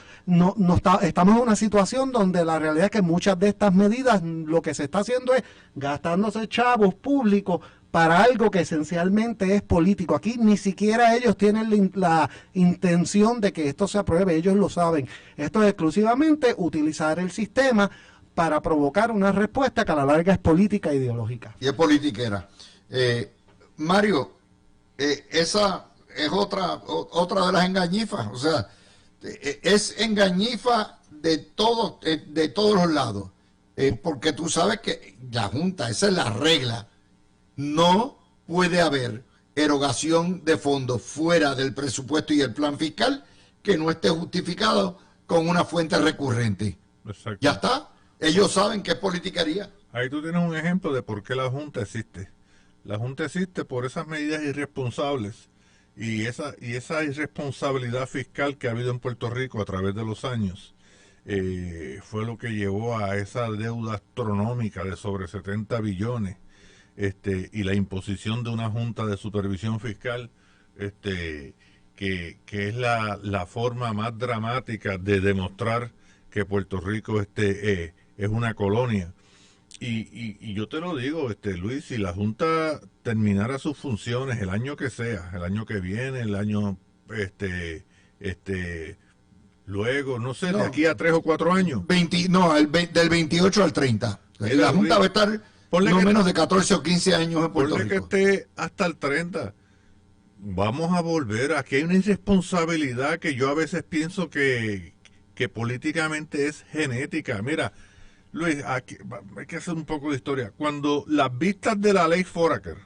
está, estamos en una situación donde la realidad es que muchas de estas medidas lo que se está haciendo es gastándose chavos públicos para algo que esencialmente es político. Aquí ni siquiera ellos tienen la intención de que esto se apruebe, ellos lo saben. Esto es exclusivamente utilizar el sistema para provocar una respuesta que a la larga es política e ideológica. Y es politiquera. Mario, esa es otra de las engañifas. O sea, es engañifa de todos los lados. Porque tú sabes que la Junta, esa es la regla. No puede haber erogación de fondos fuera del presupuesto y el plan fiscal que no esté justificado con una fuente recurrente. Exacto. Ya está. Ellos saben que es politiquería. Ahí tú tienes un ejemplo de por qué la Junta existe. La Junta existe por esas medidas irresponsables y esa irresponsabilidad fiscal que ha habido en Puerto Rico a través de los años. Fue lo que llevó a esa deuda astronómica de sobre 70 billones y la imposición de una Junta de Supervisión Fiscal que es la forma más dramática de demostrar que Puerto Rico es una colonia. y yo te lo digo, Luis, si la Junta terminara sus funciones el año que sea, el año que viene, el año, luego, no sé, de No. aquí a 3 o 4 años. Del 28 al 30. Mira, La Junta Luis, va a estar ponle no que- menos de 14 o 15 años en Puerto Ponle que Rico. esté hasta el 30. Vamos a volver. Aquí hay una irresponsabilidad que yo a veces pienso que políticamente es genética. Mira, Luis, hay que hacer un poco de historia. Cuando las vistas de la ley Foraker,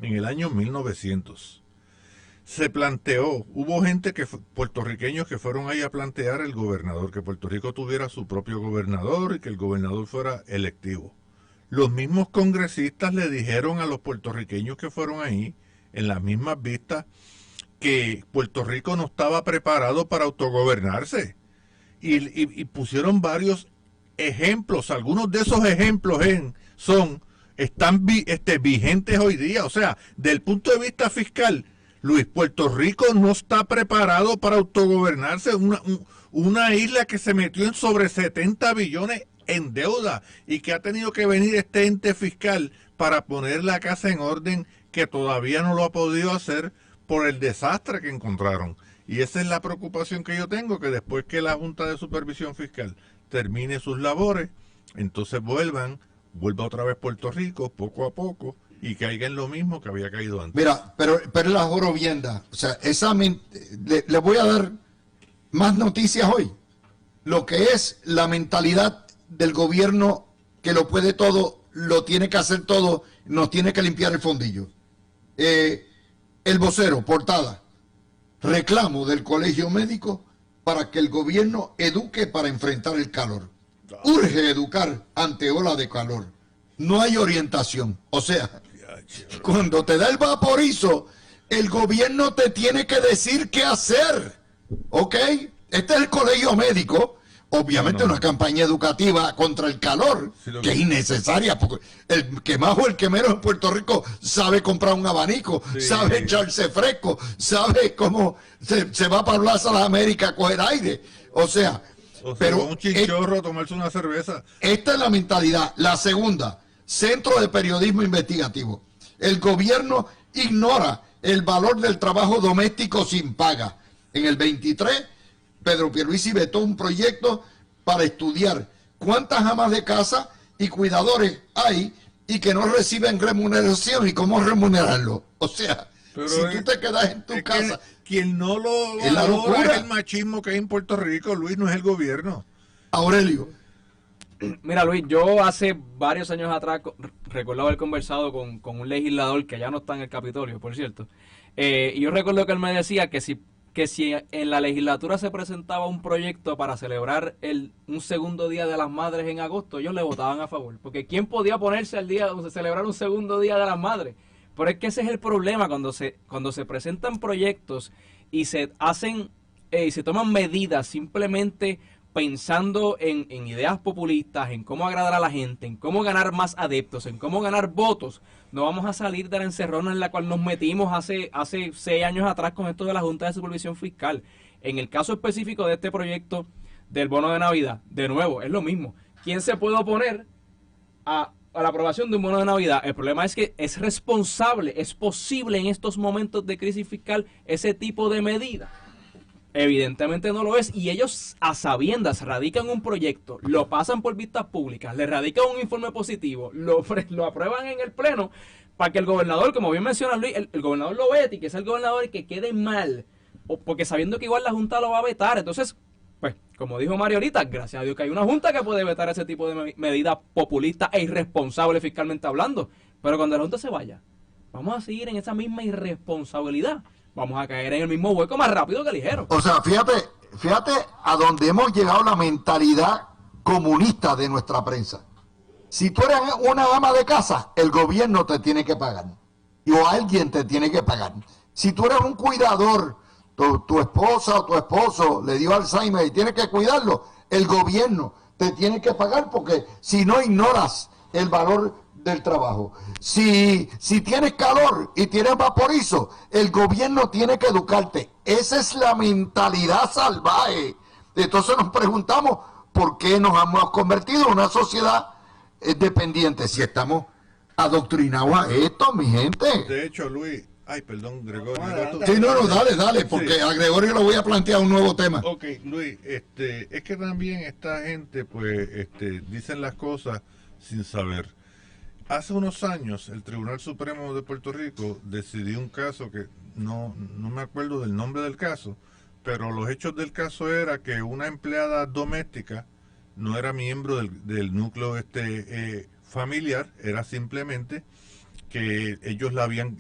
en el año 1900, se planteó, hubo gente puertorriqueños que fueron ahí a plantear el gobernador, que Puerto Rico tuviera su propio gobernador y que el gobernador fuera electivo. Los mismos congresistas le dijeron a los puertorriqueños que fueron ahí, en las mismas vistas, que Puerto Rico no estaba preparado para autogobernarse. Y pusieron varios ejemplos. Algunos de esos ejemplos están vigentes hoy día. O sea, del punto de vista fiscal, Luis, Puerto Rico no está preparado para autogobernarse. Una isla que se metió en sobre 70 billones en deuda y que ha tenido que venir este ente fiscal para poner la casa en orden, que todavía no lo ha podido hacer por el desastre que encontraron. Y esa es la preocupación que yo tengo, que después que la Junta de Supervisión Fiscal termine sus labores, entonces vuelva otra vez Puerto Rico poco a poco y caiga en lo mismo que había caído antes. Mira, pero es la jorobienda. O sea, le voy a dar más noticias hoy. Lo que es la mentalidad del gobierno que lo puede todo, lo tiene que hacer todo, nos tiene que limpiar el fondillo. El vocero, portada, reclamo del colegio médico para que el gobierno eduque para enfrentar el calor. Urge educar ante ola de calor. No hay orientación. O sea, cuando te da el vaporizo, el gobierno te tiene que decir qué hacer. ¿Ok? Este es el colegio médico. Obviamente una campaña educativa contra el calor, que es innecesaria, porque el que más o el que menos en Puerto Rico sabe comprar un abanico, sabe echarse fresco, sabe cómo se va para Plaza de las Américas a coger aire. O sea, pero un chinchorro a tomarse una cerveza. esta es la mentalidad. La segunda, Centro de Periodismo Investigativo. El gobierno ignora el valor del trabajo doméstico sin paga. En el 23, Pedro Pierluisi vetó un proyecto para estudiar cuántas amas de casa y cuidadores hay y que no reciben remuneración y cómo remunerarlo. O sea, pero si tú te quedas en tu casa... Quien no lo es la locura. es el machismo que hay en Puerto Rico, Luis, no es el gobierno. Aurelio. Mira, Luis, yo hace varios años atrás recuerdo haber conversado con un legislador que ya no está en el Capitolio, por cierto. Y yo recuerdo que él me decía que si en la legislatura se presentaba un proyecto para celebrar un segundo Día de las Madres en agosto, ellos le votaban a favor. Porque ¿quién podía ponerse al día de celebrar un segundo Día de las Madres? Pero es que ese es el problema cuando se presentan proyectos y se hacen y se toman medidas simplemente pensando en ideas populistas, en cómo agradar a la gente, en cómo ganar más adeptos, en cómo ganar votos. No vamos a salir de la encerrona en la cual nos metimos hace 6 años atrás con esto de la Junta de Supervisión Fiscal. En el caso específico de este proyecto del bono de Navidad, de nuevo, es lo mismo. ¿Quién se puede oponer a la aprobación de un bono de Navidad? El problema es que es responsable, es posible en estos momentos de crisis fiscal ese tipo de medida. Evidentemente no lo es, y ellos a sabiendas radican un proyecto, lo pasan por vistas públicas, le radican un informe positivo, lo aprueban en el pleno para que el gobernador, como bien menciona Luis, el gobernador lo vete y que sea el gobernador que quede mal, porque sabiendo que igual la Junta lo va a vetar. Entonces, pues, como dijo Mario ahorita, gracias a Dios que hay una Junta que puede vetar ese tipo de medidas populistas e irresponsables fiscalmente hablando. Pero cuando la Junta se vaya, vamos a seguir en esa misma irresponsabilidad. Vamos a caer en el mismo hueco más rápido que ligero. O sea, fíjate a dónde hemos llegado la mentalidad comunista de nuestra prensa. Si tú eres una ama de casa, el gobierno te tiene que pagar. O alguien te tiene que pagar. Si tú eres un cuidador, tu esposa o tu esposo le dio Alzheimer y tienes que cuidarlo, el gobierno te tiene que pagar, porque si no, ignoras el valor del trabajo. Si tienes calor y tienes vaporizo, el gobierno tiene que educarte. Esa es la mentalidad salvaje. Entonces nos preguntamos por qué nos hemos convertido en una sociedad dependientes si estamos adoctrinados a esto, mi gente? De hecho, Luis, ay, perdón, Gregorio. Sí, no, dale, porque Sí. a Gregorio le voy a plantear un nuevo tema. Ok, Luis, es que también esta gente, pues, dicen las cosas sin saber. Hace unos años, el Tribunal Supremo de Puerto Rico decidió un caso que no me acuerdo del nombre del caso, pero los hechos del caso era que una empleada doméstica no era miembro del núcleo familiar, era simplemente que ellos la habían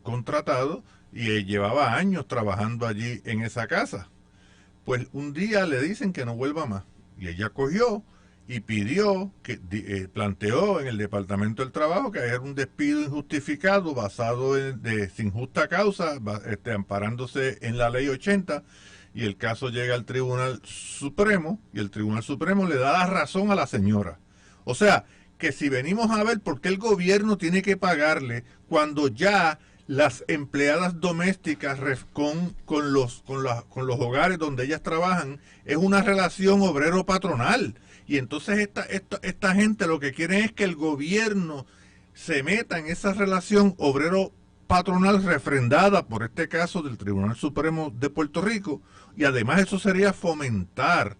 contratado y llevaba años trabajando allí en esa casa. Pues un día le dicen que no vuelva más y ella cogió y pidió, planteó en el Departamento del Trabajo que era un despido injustificado basado sin justa causa, amparándose en la ley 80, y el caso llega al Tribunal Supremo y el Tribunal Supremo le da la razón a la señora. O sea, que si venimos a ver por qué el gobierno tiene que pagarle cuando ya las empleadas domésticas con los hogares donde ellas trabajan es una relación obrero-patronal. Y entonces esta gente lo que quiere es que el gobierno se meta en esa relación obrero-patronal refrendada por este caso del Tribunal Supremo de Puerto Rico. Y además eso sería fomentar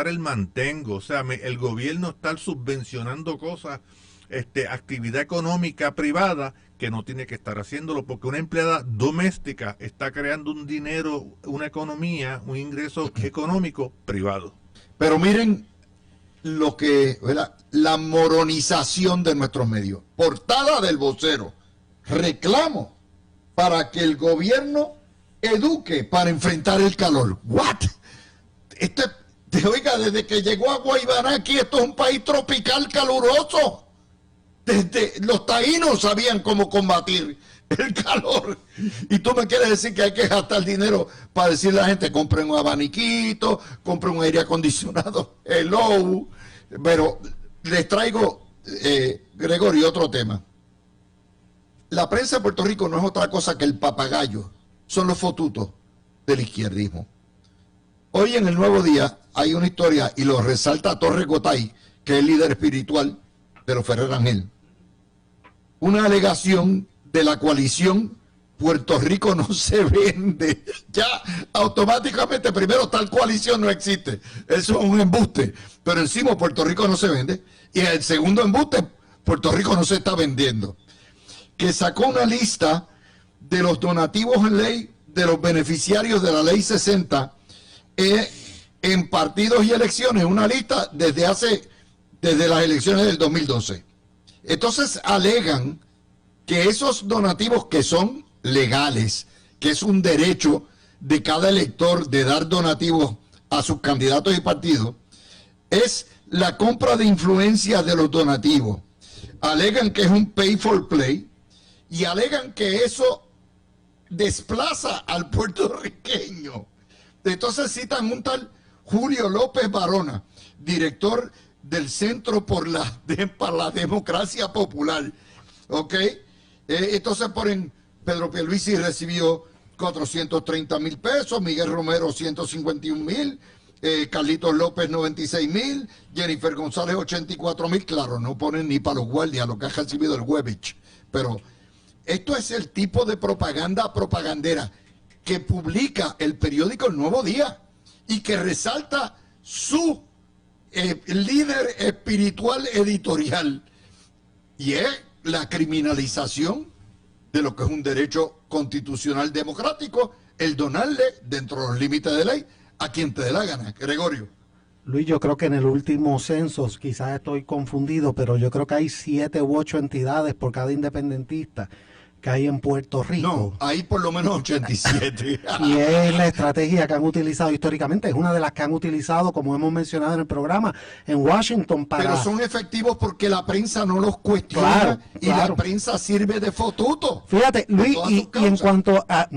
el mantengo, o sea, el gobierno estar subvencionando cosas, actividad económica privada que no tiene que estar haciéndolo, porque una empleada doméstica está creando un dinero, una economía, un ingreso económico privado. Pero miren lo que, ¿verdad? La moronización de nuestros medios. Portada del vocero. Reclamo para que el gobierno eduque para enfrentar el calor. ¿What? Oiga, desde que llegó a Guaybaná aquí, esto es un país tropical caluroso. Desde los taínos sabían cómo combatir el calor. Y tú me quieres decir que hay que gastar dinero para decirle a la gente, compren un abaniquito, compren un aire acondicionado, hello. Pero les traigo, Gregorio, otro tema. La prensa de Puerto Rico no es otra cosa que el papagayo, son los fotutos del izquierdismo. Hoy en el Nuevo Día hay una historia, y lo resalta Torres Gotay, que es el líder espiritual de los Ferrer Ángel. Una alegación de la coalición Puerto Rico no se vende. Ya automáticamente, primero, tal coalición no existe. Eso es un embuste. Pero encima Puerto Rico no se vende. Y el segundo embuste, Puerto Rico no se está vendiendo. Que sacó una lista de los donativos en ley, de los beneficiarios de la ley 60, en partidos y elecciones, una lista desde las elecciones del 2012. Entonces alegan que esos donativos, que son legales, que es un derecho de cada elector de dar donativos a sus candidatos y partidos, es la compra de influencia de los donativos. Alegan que es un pay for play y alegan que eso desplaza al puertorriqueño. Entonces citan un tal Julio López Barona, director del Centro para la Democracia Popular. ¿Ok? Entonces ponen, Pedro Pierluisi recibió 430,000 pesos, Miguel Romero 151,000, Carlitos López 96,000, Jennifer González 84,000. Claro, no ponen ni para los guardias lo que ha recibido el Webich. Pero esto es el tipo de propagandera que publica el periódico El Nuevo Día y que resalta su líder espiritual editorial, y es la criminalización de lo que es un derecho constitucional democrático, el donarle dentro de los límites de ley a quien te dé la gana. Gregorio. Luis, yo creo que en el último censo, quizás estoy confundido, pero yo creo que hay 7 u 8 entidades por cada independentista que hay en Puerto Rico. No, hay por lo menos 87. Y es la estrategia que han utilizado históricamente, es una de las que han utilizado, como hemos mencionado en el programa, en Washington para... Pero son efectivos porque la prensa no los cuestiona, y la prensa sirve de fotuto. Fíjate, Luis, y en cuanto a...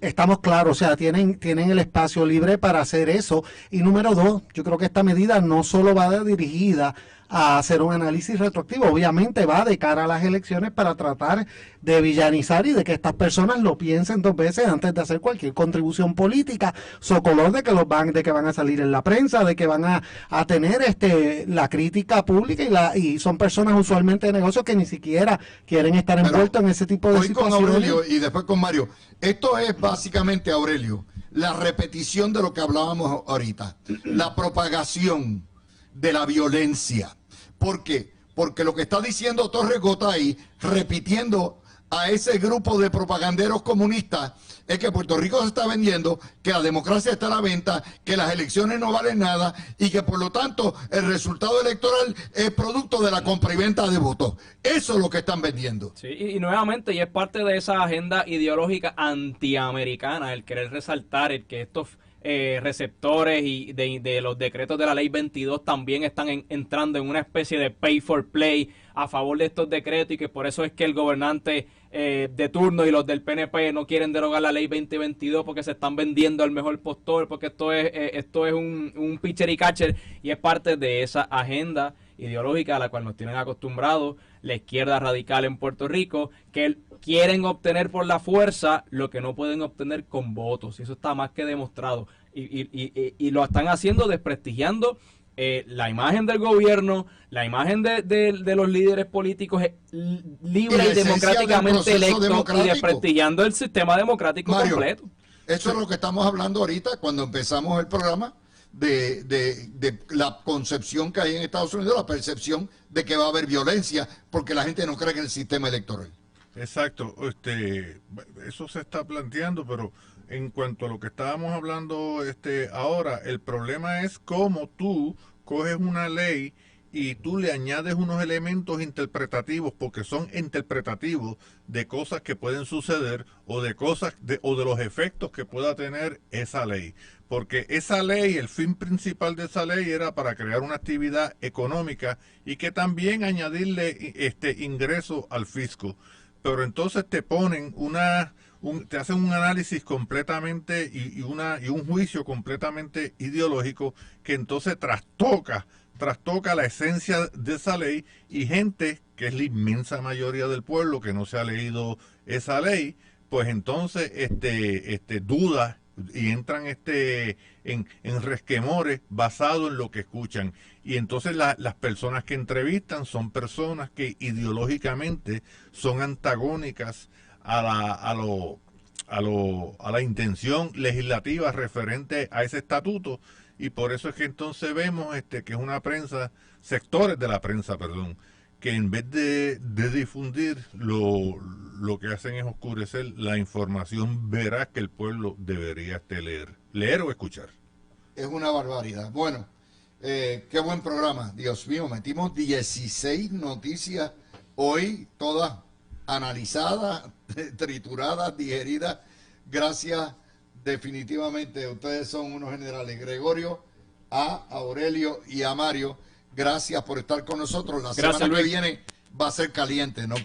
Estamos claros, o sea, tienen el espacio libre para hacer eso. Y número 2, yo creo que esta medida no solo va dirigida a hacer un análisis retroactivo. Obviamente va de cara a las elecciones para tratar de villanizar y de que estas personas lo piensen 2 veces antes de hacer cualquier contribución política, socolor de que de que van a salir en la prensa, de que van a tener la crítica pública y son personas usualmente de negocios que ni siquiera quieren estar envueltos en ese tipo de Voy con situaciones. Aurelio y después con Mario. Esto es básicamente, Aurelio, la repetición de lo que hablábamos ahorita, la propagación de la violencia. ¿Por qué? Porque lo que está diciendo Torres Gotay, repitiendo a ese grupo de propaganderos comunistas, es que Puerto Rico se está vendiendo, que la democracia está a la venta, que las elecciones no valen nada y que por lo tanto el resultado electoral es producto de la compra y venta de votos. Eso es lo que están vendiendo. Sí, y nuevamente, y es parte de esa agenda ideológica antiamericana, el querer resaltar el que estos receptores y de los decretos de la ley 22 también están entrando en una especie de pay for play a favor de estos decretos, y que por eso es que el gobernante de turno y los del PNP no quieren derogar la ley 2022 porque se están vendiendo al mejor postor, porque esto es un pitcher y catcher, y es parte de esa agenda ideológica a la cual nos tienen acostumbrados la izquierda radical en Puerto Rico, que quieren obtener por la fuerza lo que no pueden obtener con votos, y eso está más que demostrado, y lo están haciendo desprestigiando la imagen del gobierno, la imagen de los líderes políticos libre y democráticamente electos, y desprestigiando el sistema democrático Mario, completo. Eso es lo que estamos hablando ahorita cuando empezamos el programa, de la concepción que hay en Estados Unidos, la percepción de que va a haber violencia porque la gente no cree en el sistema electoral. Exacto, eso se está planteando, pero en cuanto a lo que estábamos hablando ahora, el problema es cómo tú coges una ley y tú le añades unos elementos interpretativos, porque son interpretativos de cosas que pueden suceder o de cosas o de los efectos que pueda tener esa ley. Porque esa ley, el fin principal de esa ley era para crear una actividad económica y que también añadirle ingreso al fisco. Pero entonces te ponen te hacen un análisis completamente y un juicio completamente ideológico que entonces trastoca la esencia de esa ley, y gente que es la inmensa mayoría del pueblo que no se ha leído esa ley, pues entonces duda y entran en resquemores basados en lo que escuchan. Y entonces las personas que entrevistan son personas que ideológicamente son antagónicas a la intención legislativa referente a ese estatuto, y por eso es que entonces vemos que es una prensa, sectores de la prensa, perdón, que en vez de difundir lo que hacen es oscurecer la información veraz que el pueblo debería leer o escuchar. Es una barbaridad. Bueno, qué buen programa. Dios mío, metimos 16 noticias hoy, todas analizadas, trituradas, digeridas. Gracias, definitivamente. Ustedes son unos generales. Gregorio, a Aurelio y a Mario, gracias por estar con nosotros. La semana que viene va a ser caliente, ¿no?